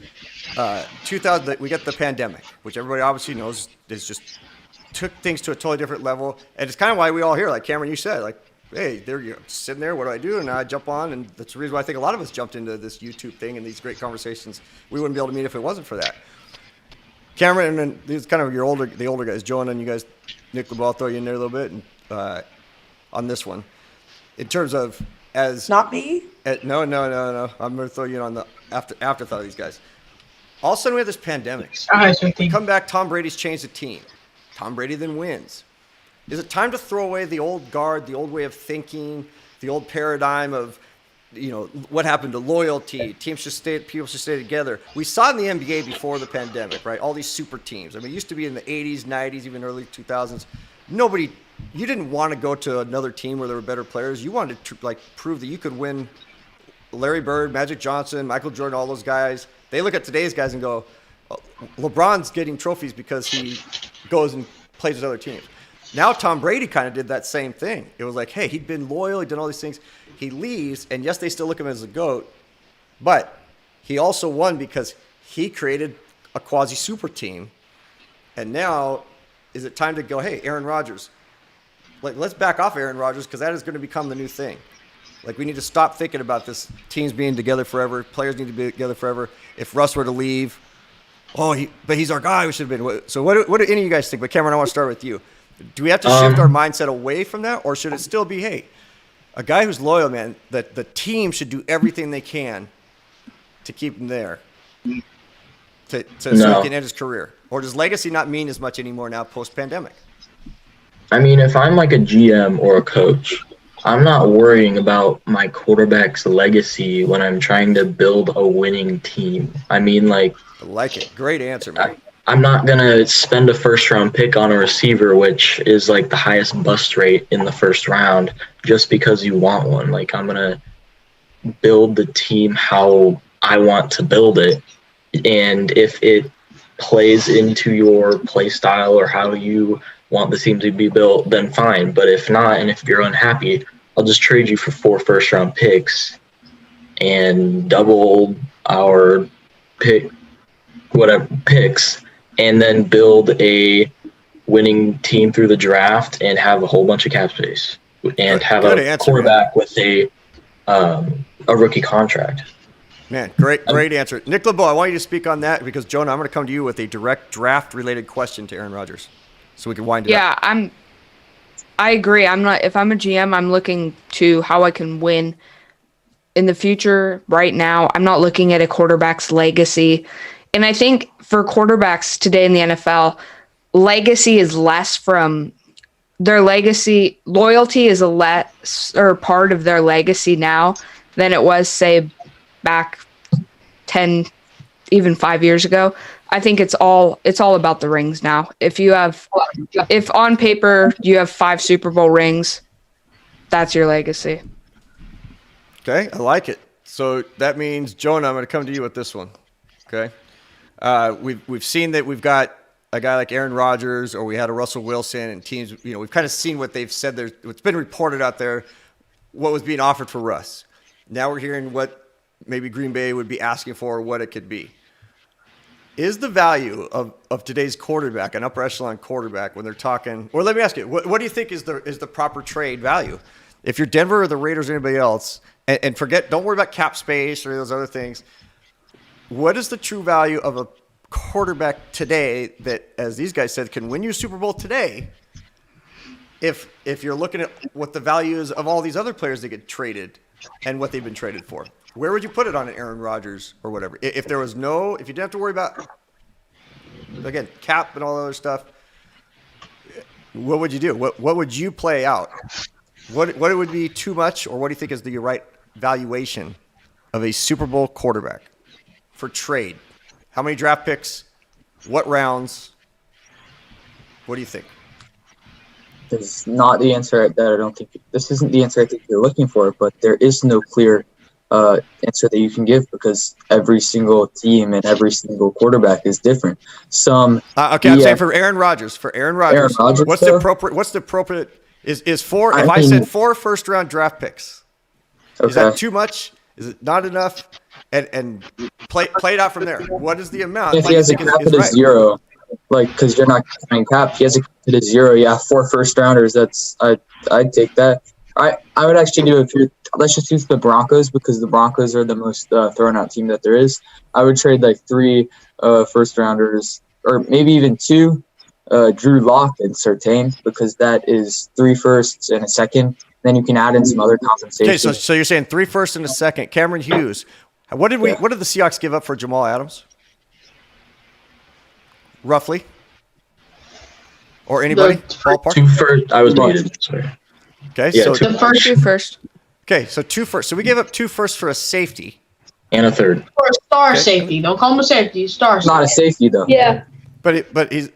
2000, we get the pandemic, which everybody obviously knows is just took things to a totally different level, and it's kind of why we all here, like Cameron, you said, like, hey, there you're sitting there, what do I do? And I jump on, and that's the reason why I think a lot of us jumped into this YouTube thing and these great conversations. We wouldn't be able to meet if it wasn't for that. Cameron, and then these kind of the older guys, Jonah, and you guys, Nick LeBeau, I'll throw you in there a little bit, and on this one, in terms of as Not me. no, I'm gonna throw you in on the afterthought of these guys. All of a sudden, we have this pandemic. Come back, Tom Brady's changed the team. Tom Brady then wins. Is it time to throw away the old guard, the old way of thinking, the old paradigm of, what happened to loyalty? People should stay together. We saw in the NBA before the pandemic, right? All these super teams. I mean, it used to be in the 80s, 90s, even early 2000s. You didn't want to go to another team where there were better players. You wanted to prove that you could win. Larry Bird, Magic Johnson, Michael Jordan, all those guys. They look at today's guys and go, LeBron's getting trophies because he goes and plays with other teams. Now Tom Brady kind of did that same thing. It was like, hey, he'd been loyal, he'd done all these things. He leaves, and yes, they still look at him as a GOAT, but he also won because he created a quasi-super team. And now, is it time to go, hey, Aaron Rodgers, let's back off Aaron Rodgers, because that is going to become the new thing. We need to stop thinking about this teams being together forever, players need to be together forever. If Russ were to leave, but he's our guy, we should have been. So what do any of you guys think? But Cameron, I want to start with you. Do we have to shift our mindset away from that, or should it still be, hey, a guy who's loyal, man, that the team should do everything they can to keep him there? so No. he can end his career? Or does legacy not mean as much anymore now post-pandemic? I mean, if I'm like a GM or a coach, I'm not worrying about my quarterback's legacy when I'm trying to build a winning team. I mean, like, I like it. Great answer, man. I'm not going to spend a first-round pick on a receiver, which is like the highest bust rate in the first round, just because you want one. Like, I'm going to build the team how I want to build it. And if it plays into your play style or how you want the team to be built, then fine. But if not, and if you're unhappy, I'll just trade you for 4 first-round picks and double our picks, and then build a winning team through the draft and have a whole bunch of cap space and have Good a answer, quarterback with a rookie contract. Man, great answer. Nick LeBeau, I want you to speak on that because, Jonah, I'm going to come to you with a direct draft-related question to Aaron Rodgers so we can wind it up. Yeah, I agree. If I'm a GM, I'm looking to how I can win in the future. Right now, I'm not looking at a quarterback's legacy. And I think for quarterbacks today in the NFL, legacy is less from their legacy. Loyalty is a less or part of their legacy now than it was, say, back 10, even 5 years ago. I think it's all about the rings now. If on paper you have 5 Super Bowl rings, that's your legacy. Okay, I like it. So that means, Jonah, I'm going to come to you with this one. Okay, we've seen that we've got a guy like Aaron Rodgers, or we had a Russell Wilson, and teams. We've kind of seen what they've said. What's been reported out there, what was being offered for Russ. Now we're hearing what maybe Green Bay would be asking for, or what it could be. Is the value of today's quarterback, an upper echelon quarterback, when they're talking, or let me ask you, what do you think is the proper trade value? If you're Denver or the Raiders or anybody else, and don't worry about cap space or those other things, what is the true value of a quarterback today that, as these guys said, can win you a Super Bowl today? If you're looking at what the value is of all these other players that get traded and what they've been traded for, where would you put it on an Aaron Rodgers or whatever? If you didn't have to worry about, again, cap and all the other stuff, what would you do? What would you play out? What would be too much, or what do you think is the right valuation of a Super Bowl quarterback for trade? How many draft picks? What rounds? What do you think? This is not the answer that I don't think. This isn't the answer I think you're looking for, but there is no clear answer that you can give because every single team and every single quarterback is different. I'm saying for Aaron Rodgers. What's the appropriate? Is 4? If I said 4 first-round draft picks, is that too much? Is it not enough? And play it out from there. What is the amount? If he has a cap at a 0, because you're not counting cap, he has a cap at a 0. Yeah, 4 first-rounders. I'd take that. I would actually do let's just use the Broncos because the Broncos are the most thrown out team that there is. I would trade 3 first-rounders or maybe even 2. Drew Lock and Surtain, because that is 3 firsts and a second. Then you can add in some other compensation. Okay, so you're saying 3 firsts and a second. Cameron Hughes. What did the Seahawks give up for Jamal Adams? Roughly? Or anybody? Ballpark? 2 first. I was muted. Sorry. Okay, Yeah, so The first 2 first. Okay, so 2 firsts. So we gave up 2 firsts for a safety. And a third. or a star safety. Don't call him a safety. Star safety. Not a safety though. Yeah. But he's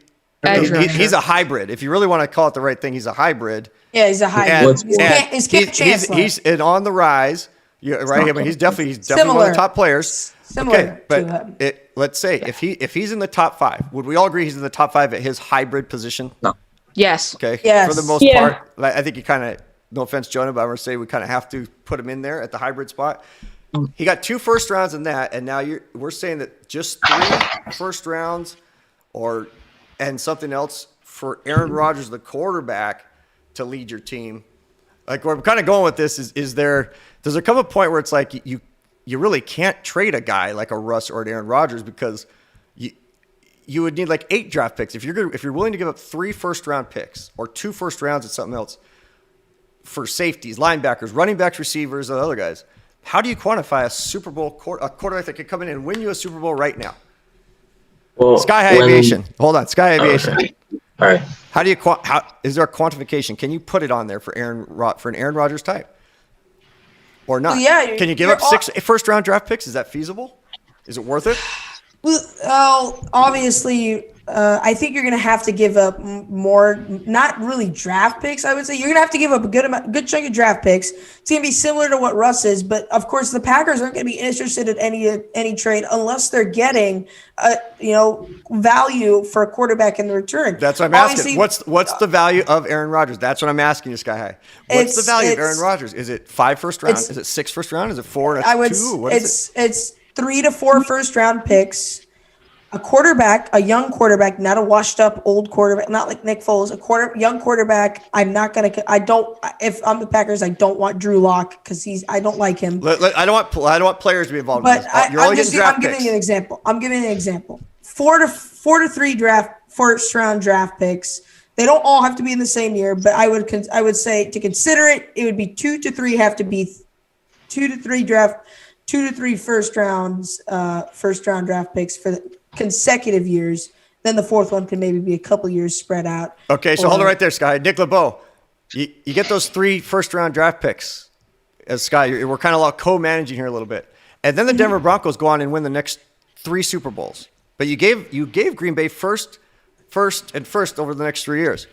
Edge rusher. he's a hybrid. If you really want to call it the right thing, he's a hybrid. Yeah, he's a hybrid. And He's Camp Chancellor. he's on the rise. Right? I mean, he's definitely one of Similar. the top players. Similar Okay, but to him. let's say if he's in the top 5, would we all agree he's in the top 5 at his hybrid position? Yes. Okay. Yes. For the most Yeah. part, I think you kind of, no offense, Jonah, but I'm gonna say we kind of have to put him in there at the hybrid spot. He got 2 first rounds in that, and now we're saying that just 3 first rounds, and something else for Aaron Rodgers, the quarterback, to lead your team. Like where I'm kind of going with this does there come a point where it's like you really can't trade a guy like a Russ or an Aaron Rodgers because you would need 8 draft picks if you're willing to give up 3 first round picks or 2 first rounds at something else for safeties, linebackers, running backs, receivers, and other guys. How do you quantify a Super Bowl quarterback that could come in and win you a Super Bowl right now? Well, Sky High Aviation. Hold on, Sky Aviation. Okay. All right. How do you how is there a quantification? Can you put it on there for an Aaron Rodgers type, or not? Well, yeah, Can you give up 6 first-round draft picks? Is that feasible? Is it worth it? Well, obviously, I think you're going to have to give up more, not really draft picks, I would say. You're going to have to give up a good chunk of draft picks. It's going to be similar to what Russ is, but of course the Packers aren't going to be interested in any trade unless they're getting, value for a quarterback in the return. That's what I'm asking. What's the value of Aaron Rodgers? That's what I'm asking you, Sky High. What's the value of Aaron Rodgers? Is it 5 first round? Is it 6 first round? Is it 4 and 2? What is it? It's 3 to 4 first round picks. A young quarterback, not a washed up old quarterback, not like Nick Foles, young quarterback. If I'm the Packers, I don't want Drew Lock because I don't like him. I don't want players to be involved in this. I'm giving you an example. 4 to 3 first round draft picks. They don't all have to be in the same year, but I would say to consider it would be 2 to 3 have to be 2 to 3 first round draft picks for the consecutive years. Then the fourth one can maybe be a couple years spread out. Okay, so hold it right there, Sky. Nick LeBeau, you get those 3 first-round draft picks as Sky. We're kind of co-managing here a little bit. And then the Denver Broncos go on and win the next 3 Super Bowls. But you gave Green Bay first over the next 3 years.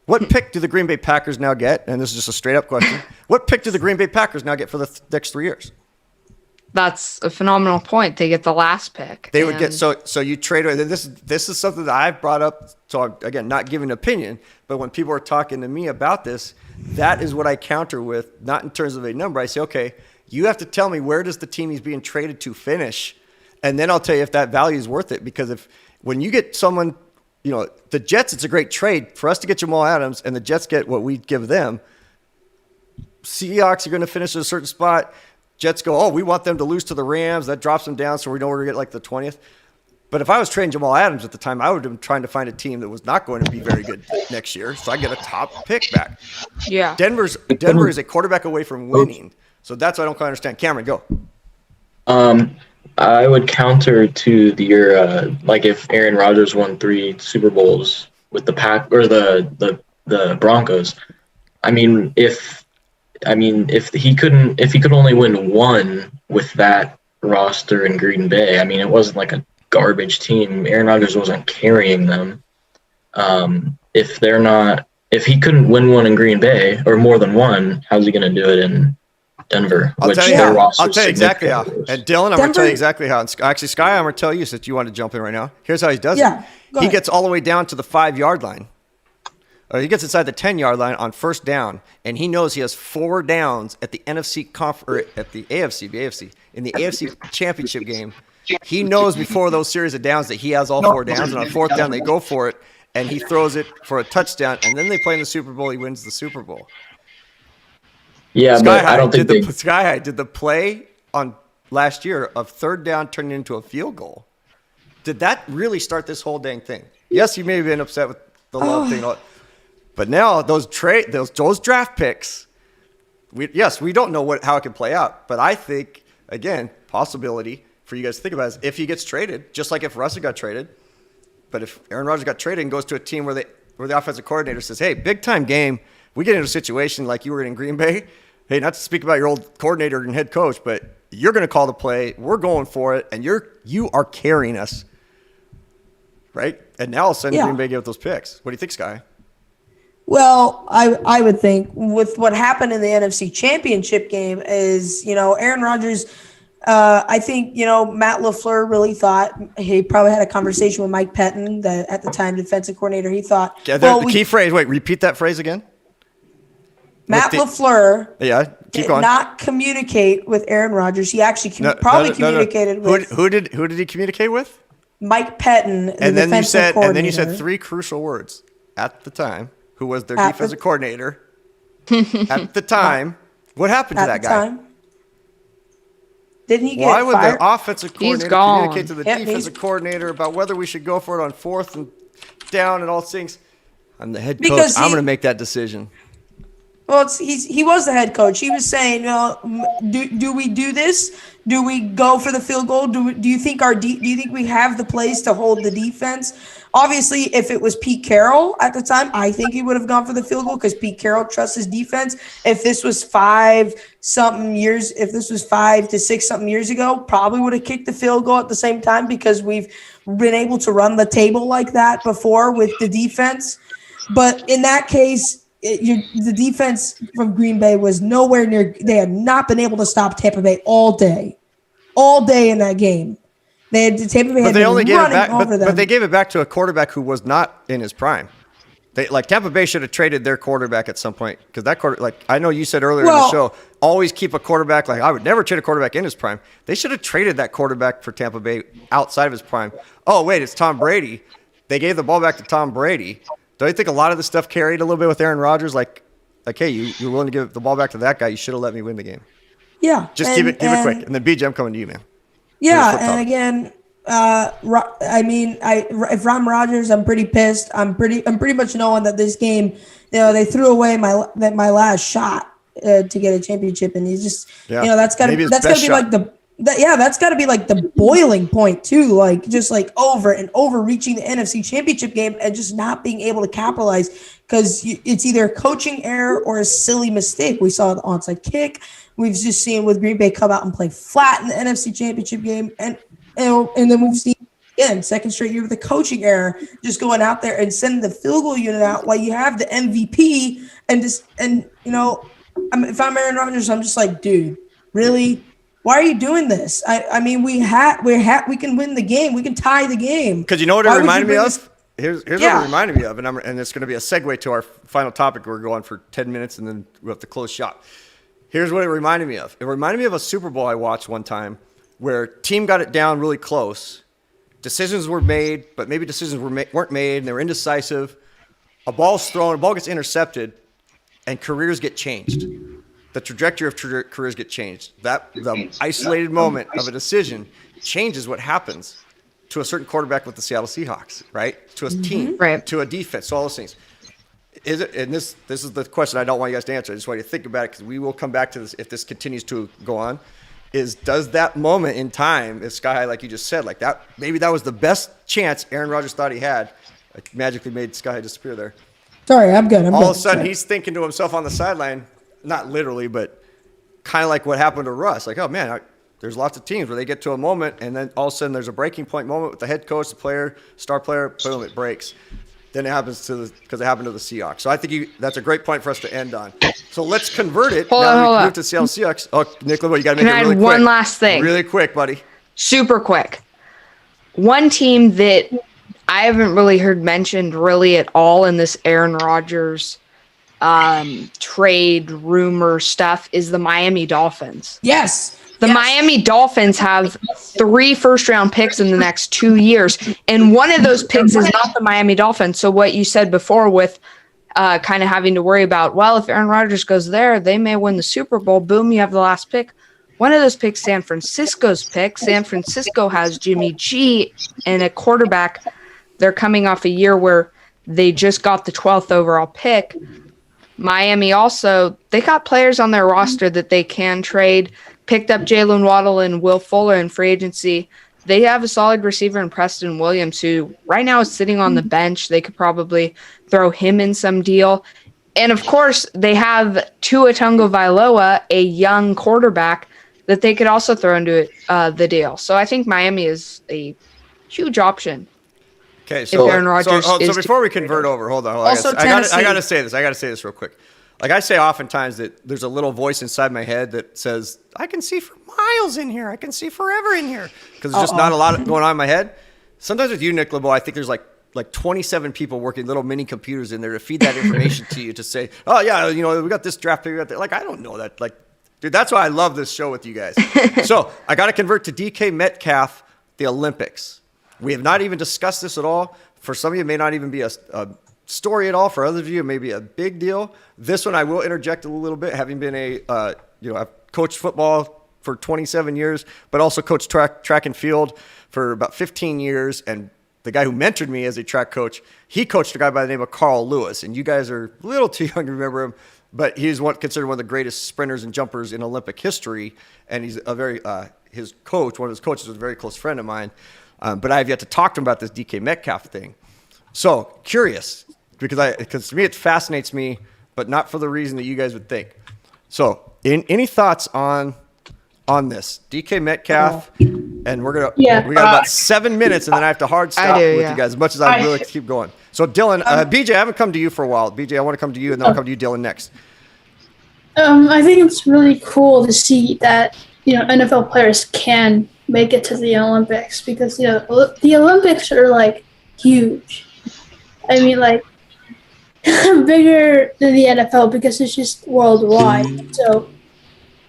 What pick do the Green Bay Packers now get? And this is just a straight-up question. What pick do the Green Bay Packers now get for the next 3 years? That's a phenomenal point. They get the last pick. They would get so you trade away. This is something that I've brought up. So again, not giving an opinion, but when people are talking to me about this, that is what I counter with, not in terms of a number. I say, okay, you have to tell me where does the team he's being traded to finish, and then I'll tell you if that value is worth it. Because when you get someone, the Jets, it's a great trade for us to get Jamal Adams, and the Jets get what we give them. Seahawks are going to finish at a certain spot. Jets go, we want them to lose to the Rams. That drops them down, so we know we're going to get like the 20th. But if I was trading Jamal Adams at the time, I would have been trying to find a team that was not going to be very good next year, so I get a top pick back. Yeah. Denver is a quarterback away from winning, so that's what I don't quite understand. Cameron, go. I would counter to your like if Aaron Rodgers won 3 Super Bowls with the Pack or the Broncos. If he could only win 1 with that roster in Green Bay, it wasn't like a garbage team. Aaron Rodgers wasn't carrying them. If he couldn't win 1 in Green Bay or more than 1, how's he going to do it in Denver? I'll tell you exactly how. And Dylan, I'm going to tell you exactly how. Actually, Sky, I'm going to tell you since you want to jump in right now. Here's how he does it. He gets all the way down to the 5-yard line. Or he gets inside the 10-yard line on first down, and he knows he has 4 downs at the AFC in the AFC Championship game. He knows before those series of downs that he has all 4 downs, and on 4th down they go for it, and he throws it for a touchdown, and then they play in the Super Bowl. He wins the Super Bowl. Yeah, but I don't think Sky High did the play on last year of 3rd down turning into a field goal. Did that really start this whole dang thing? Yes, you may have been upset with the love thing. But now those draft picks, we don't know how it can play out. But I think, again, possibility for you guys to think about is if he gets traded, just like if Russell got traded. But if Aaron Rodgers got traded and goes to a team where the offensive coordinator says, hey, big time game, we get into a situation like you were in Green Bay. Hey, not to speak about your old coordinator and head coach, but you're going to call the play. We're going for it, and you are carrying us, right? And now all of a sudden Green Bay gave up those picks. What do you think, Sky? Well, I would think with what happened in the NFC Championship game is, Aaron Rodgers, I think, Matt LaFleur really thought he probably had a conversation with Mike Pettin, at the time defensive coordinator. He thought, the key phrase, wait, repeat that phrase again. Matt LaFleur did not communicate with Aaron Rodgers. He actually communicated with. Who did he communicate with? Mike Pettin, and then you said 3 crucial words at the time. Who was their defensive coordinator at the time? What happened to that guy? Didn't he get Why would fired? the offensive coordinator communicate to the defensive coordinator about whether we should go for it on 4th and down and all things? I'm the head coach. I'm going to make that decision. Well, he was the head coach. He was saying, do we do this? Do we go for the field goal? Do you think do you think we have the plays to hold the defense? Obviously, if it was Pete Carroll at the time, I think he would have gone for the field goal because Pete Carroll trusts his defense. If this was 5 to 6 something years ago, probably would have kicked the field goal at the same time because we've been able to run the table like that before with the defense. But in that case, the defense from Green Bay was nowhere near. They had not been able to stop Tampa Bay all day in that game. Tampa Bay had been running over them. But they gave it back to a quarterback who was not in his prime. Tampa Bay should have traded their quarterback at some point because that I know you said earlier in the show, always keep a quarterback. Like I would never trade a quarterback in his prime. They should have traded that quarterback for Tampa Bay outside of his prime. Oh wait, it's Tom Brady. They gave the ball back to Tom Brady. Don't you think a lot of the stuff carried a little bit with Aaron Rodgers? Like hey, you're willing to give the ball back to that guy. You should have let me win the game. Yeah, just keep it quick, and then BJ, I'm coming to you, man. Yeah, and again, if I'm Rodgers, I'm pretty pissed. I'm pretty much knowing that this game, they threw away my last shot to get a championship, and he's just, that's got to be like that's got to be like the boiling point too, like just like overreaching the NFC Championship game and just not being able to capitalize because it's either a coaching error or a silly mistake. We saw the onside kick. We've just seen with Green Bay come out and play flat in the NFC Championship game, and then we've seen again second straight year with a coaching error, just going out there and sending the field goal unit out while you have the MVP if I'm Aaron Rodgers, I'm just like, dude, really? Why are you doing this? I mean, we can win the game, we can tie the game. Because you know what it reminded me of? Here's what it reminded me of, and it's going to be a segue to our final topic. We're going for 10 minutes, and then we have to close shop. Here's what it reminded me of. It reminded me of a Super Bowl I watched one time where team got it down really close. Decisions were made, but maybe decisions weren't made, and they were indecisive. A ball's thrown, a ball gets intercepted, and careers get changed. The trajectory of careers get changed. The isolated moment of a decision changes what happens to a certain quarterback with the Seattle Seahawks, right? To a team, right? To a defense, to all those things. Is it? And this is the question I don't want you guys to answer. I just want you to think about it because we will come back to this if this continues to go on. Does that moment in time, is Sky High, like you just said, like that? Maybe that was the best chance Aaron Rodgers thought he had. It magically made Sky High disappear there. Sorry, I'm good. All of a sudden, he's thinking to himself on the sideline, not literally, but kind of like what happened to Russ. Like, oh man, there's lots of teams where they get to a moment, and then all of a sudden there's a breaking point moment with the head coach, the player, star player, boom, it breaks. Then it happens because it happened to the Seahawks. So I think that's a great point for us to end on. So let's convert it. Hold on. Move to Seattle Seahawks. Oh, Nick, you got to make it really quick. One last thing. Really quick, buddy. Super quick. One team that I haven't really heard mentioned really at all in this Aaron Rodgers trade rumor stuff is the Miami Dolphins. Yes. The Miami Dolphins have 3 first-round picks in the next 2 years, and one of those picks is not the Miami Dolphins. So what you said before with kind of having to worry about, well, if Aaron Rodgers goes there, they may win the Super Bowl. Boom, you have the last pick. One of those picks, San Francisco's pick. San Francisco has Jimmy G and a quarterback. They're coming off a year where they just got the 12th overall pick. Miami also, they got players on their roster that they can trade. Picked up Jalen Waddle and Will Fuller in free agency. They have a solid receiver in Preston Williams, who right now is sitting on the bench. They could probably throw him in some deal. And, of course, they have Tua Tagovailoa, a young quarterback, that they could also throw into the deal. So I think Miami is a huge option. Okay, so Aaron Rodgers so before we convert over, hold on. Also, I got to say this. I got to say this real quick. Like I say oftentimes that there's a little voice inside my head that says, I can see for miles in here. I can see forever in here. Because there's just not a lot going on in my head. Sometimes with you, Nick LeBeau, I think there's like 27 people working little mini computers in there to feed that information to you to say, oh, yeah, we got this draft pick. Like, I don't know that. Like, dude, that's why I love this show with you guys. So I got to convert to DK Metcalf, the Olympics. We have not even discussed this at all. For some of you, it may not even be a story at all. For others of you, it may be a big deal. This one I will interject a little bit, having been I've coached football for 27 years, but also coached track and field for about 15 years. And the guy who mentored me as a track coach, he coached a guy by the name of Carl Lewis. And you guys are a little too young to remember him. but he's considered one of the greatest sprinters and jumpers in Olympic history, and he's a very his coach, one of his coaches, was a very close friend of mine. But I have yet to talk to him about this DK Metcalf thing. So curious, because to me it fascinates me, but not for the reason that you guys would think. So, any thoughts on this DK Metcalf? And we got about 7 minutes, and then I have to hard stop with you guys. As much as I really like to keep going. So, Dylan, BJ, I haven't come to you for a while. BJ, I want to come to you, and then I'll come to you, Dylan, next. I think it's really cool to see that NFL players can make it to the Olympics, because the Olympics are like huge. I mean, like bigger than the NFL, because it's just worldwide. So,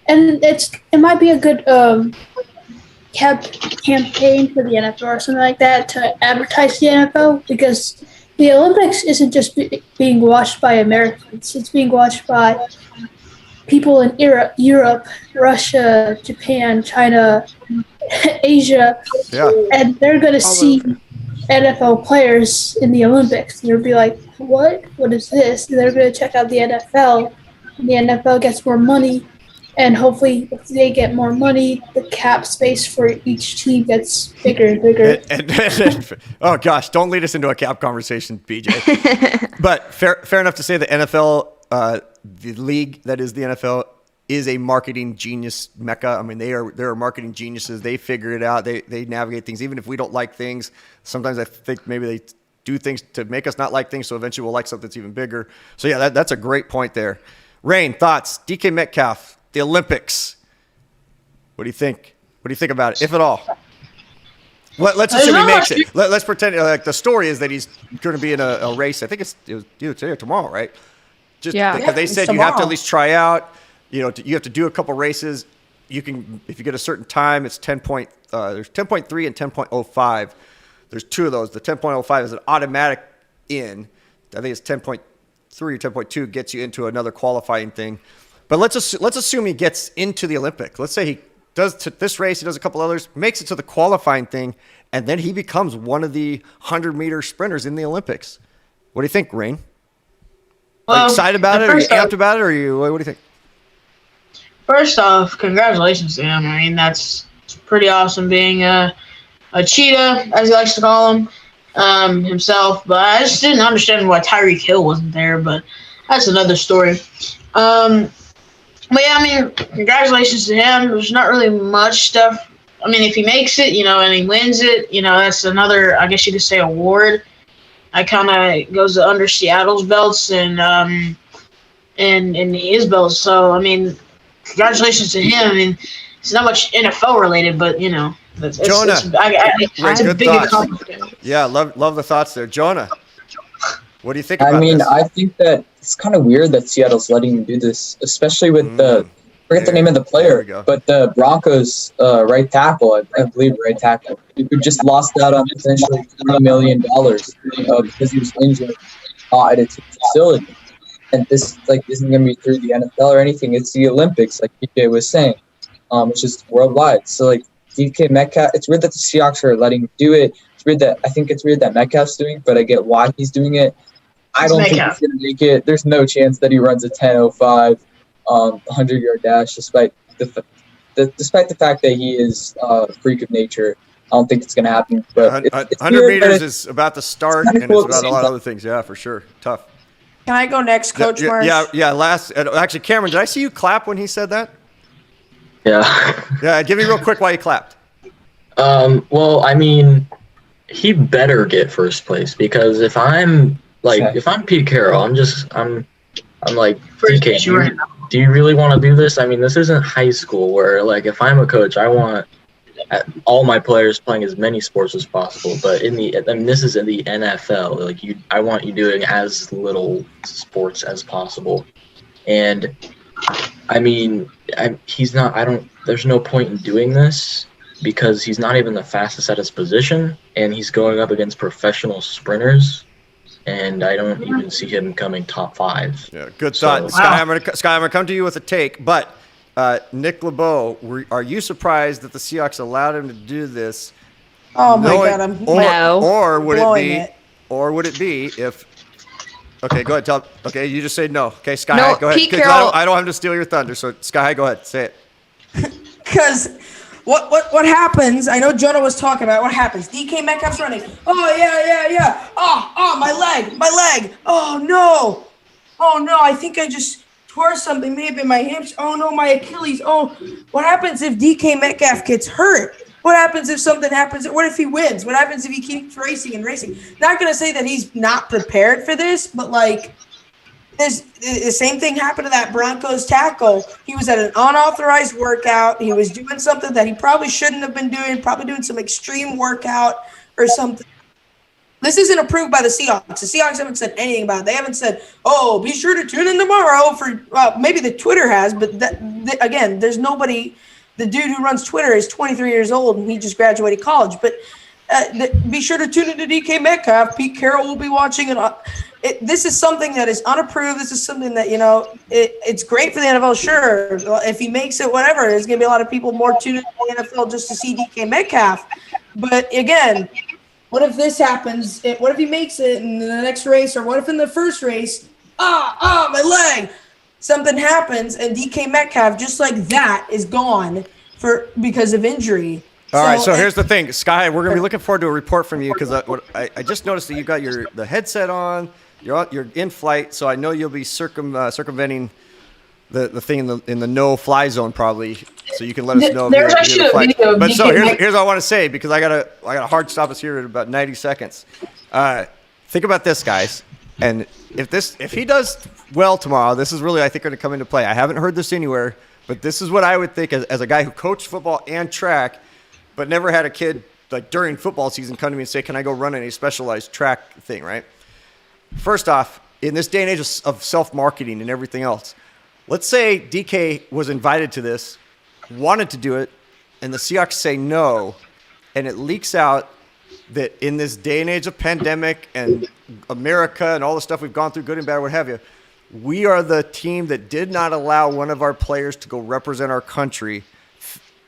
and it might be a good campaign for the NFL or something like that to advertise the NFL, because the Olympics isn't just being watched by Americans; it's being watched by people in Europe, Russia, Japan, China, Asia, and they're going to see NFL players in the Olympics. They'll be like, what? What is this? And they're going to check out the NFL, and the NFL gets more money, and hopefully if they get more money, the cap space for each team gets bigger and bigger. And oh, gosh, don't lead us into a cap conversation, BJ. But fair enough to say the NFL, the league that is the NFL, is a marketing genius mecca. I mean, they're marketing geniuses. They figure it out. They navigate things. Even if we don't like things, sometimes I think maybe they do things to make us not like things, so eventually we'll like something that's even bigger. So yeah, that's a great point there. Rain, thoughts? DK Metcalf, the Olympics. What do you think? What do you think about it, if at all? Let's assume he makes it. Let's pretend like the story is that he's going to be in a race. I think it was either today or tomorrow, right? Because they said you have to at least try out. You have to do a couple races. You can, if you get a certain time, it's 10 point. There's 10.3 and 10.05. There's two of those. The 10.05 is an automatic in. I think it's 10.3 or 10.2 gets you into another qualifying thing. But let's assume he gets into the Olympic. Let's say he does this race, he does a couple others, makes it to the qualifying thing, and then he becomes one of the 100-meter sprinters in the Olympics. What do you think, Rain? Are you excited about it? Are you amped about it? Or what do you think? First off, congratulations to him. I mean, it's pretty awesome being a cheetah, as he likes to call him, himself. But I just didn't understand why Tyreek Hill wasn't there, but that's another story. But yeah, I mean, congratulations to him. There's not really much stuff. I mean, if he makes it, and he wins it, that's another, I guess you could say, award. I kind of goes under Seattle's belts and his belts. So, I mean, congratulations to him. I mean, it's not much NFL related, but Jonah, it's a big accomplishment. Yeah, love the thoughts there, Jonah. What do you think about this? I think that it's kind of weird that Seattle's letting him do this, especially with forget the name of the player, but the Broncos right tackle, I believe right tackle, who just lost out on potentially $20 million because he was injured at its facility. And this isn't going to be through the NFL or anything. It's the Olympics, like PJ was saying, which is worldwide. So DK Metcalf, it's weird that the Seahawks are letting him do it. I think it's weird that Metcalf's doing it, but I get why he's doing it. I don't think he's going to make it. There's no chance that he runs a 10.05 100-yard dash, despite the fact that he is a freak of nature. I don't think it's going to happen. But 100 meters is about to start, and it's about a lot of other things. Yeah, for sure. Tough. Can I go next, Coach Marsh? Yeah. Actually, Cameron, did I see you clap when he said that? Yeah. Yeah, give me real quick why you clapped. Well, I mean, he better get first place, because if I'm Pete Carroll, I'm like, DK, do you really want to do this? I mean, this isn't high school where, if I'm a coach, I want all my players playing as many sports as possible. But this is in the NFL. I want you doing as little sports as possible. And I mean, there's no point in doing this, because he's not even the fastest at his position, and he's going up against professional sprinters. And I don't even see him coming top 5. Yeah, good thought. Sky, I'm gonna come to you with a take, but Nick LeBeau, are you surprised that the Seahawks allowed him to do this? Oh my God, I'm or would it be if Okay, go ahead. Okay, you just say no. Okay, Sky No, High, go ahead. Pete 'Cause Carroll- I don't have to steal your thunder, so Sky High, go ahead. Say it. Because what happens? I know Jonah was talking about what happens. DK Metcalf's running. Oh yeah. Oh my leg. Oh no. I think I just tore something. Maybe my hips. Oh no, my Achilles. Oh, what happens if DK Metcalf gets hurt? What happens if something happens? What if he wins? What happens if he keeps racing and racing? Not gonna say that he's not prepared for this, but like. The same thing happened to that Broncos tackle. He was at an unauthorized workout. He was doing something that he probably shouldn't have been doing, probably doing some extreme workout or something. This isn't approved by the Seahawks. The Seahawks haven't said anything about it. They haven't said, oh, be sure to tune in tomorrow for maybe the Twitter has, but again, there's nobody. The dude who runs Twitter is 23 years old and he just graduated college. But be sure to tune into DK Metcalf. Pete Carroll will be watching it. This is something that is unapproved. This is something that, it's great for the NFL, sure. If he makes it, whatever, there's going to be a lot of people more tuned into the NFL just to see DK Metcalf. But again, what if this happens? What if he makes it in the next race, or what if in the first race, my leg, something happens and DK Metcalf, just like that, is gone because of injury. All right, so here's the thing, Sky. We're gonna be looking forward to a report from you because I just noticed that you got the headset on. You're in flight, so I know you'll be circumventing the thing in the no-fly zone probably, so you can let us know. There's actually a video. But so here's what I want to say, because I got a hard stop us here in about 90 seconds. Think about this, guys, and if he does well tomorrow, this is really, I think, going to come into play. I haven't heard this anywhere, but this is what I would think as a guy who coached football and track, but never had a kid like during football season come to me and say, "Can I go run any specialized track thing?" Right? First off, in this day and age of self-marketing and everything else, let's say DK was invited to this, wanted to do it, and the Seahawks say no, and it leaks out that in this day and age of pandemic and America and all the stuff we've gone through, good and bad, what have you, we are the team that did not allow one of our players to go represent our country.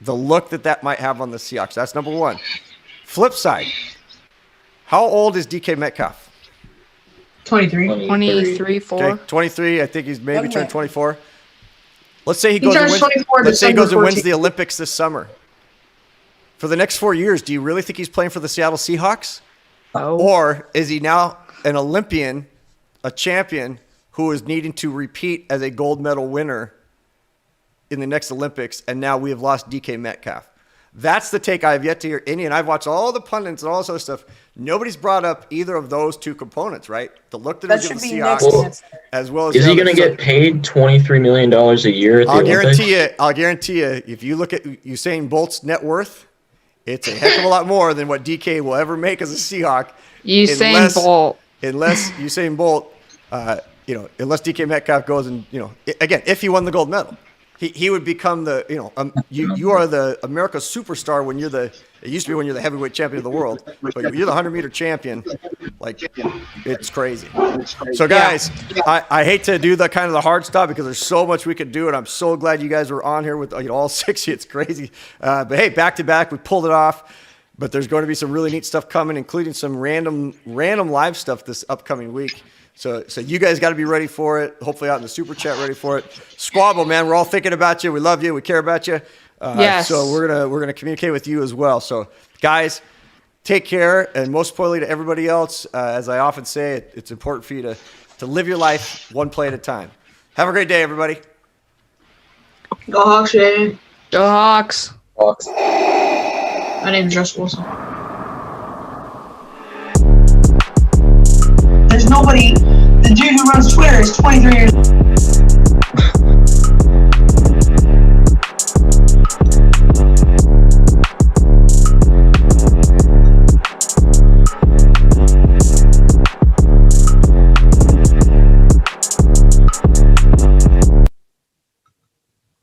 The look that might have on the Seahawks. That's number one. Flip side, how old is DK Metcalf? 23. 23, 4. Okay, 23. I think he's maybe Okay. turned 24. Let's say he turns 24 let's say he December goes and wins 14th. the Olympics this summer. For the next 4 years, do you really think he's playing for the Seattle Seahawks? Oh. Or is he now an Olympian, a champion, who is needing to repeat as a gold medal winner in the next Olympics, and now we have lost DK Metcalf? That's the take I have yet to hear any, and I've watched all the pundits and all this other stuff. Nobody's brought up either of those two components, right? The look that That he gives should the be Seahawks, next answer. as well as Is the he going to other. get paid $23 million a year at the I'll Olympics? guarantee you, if you look at Usain Bolt's net worth, it's a heck of a lot more than what DK will ever make as a Seahawk. Usain Bolt. Unless Usain Bolt, unless DK Metcalf goes and, again, if he won the gold medal, he would become you are the America's superstar when it used to be when you're the heavyweight champion of the world, but you're the 100-meter champion. Like, it's crazy. So guys, I hate to do the hard stop because there's so much we could do, and I'm so glad you guys were on here with all 6 of you. It's crazy. But hey, back to back, we pulled it off. But there's going to be some really neat stuff coming, including some random live stuff this upcoming week. So you guys got to be ready for it. Hopefully out in the super chat, ready for it. Squabble, man, we're all thinking about you. We love you. We care about you. Yes. So we're gonna communicate with you as well. So guys, take care, and most importantly to everybody else, as I often say, it's important for you to live your life one play at a time. Have a great day, everybody. Go Hawks, baby. Go Hawks. Hawks. My name's Russ Wilson. There's nobody. The dude who runs Twitter is 23 years old.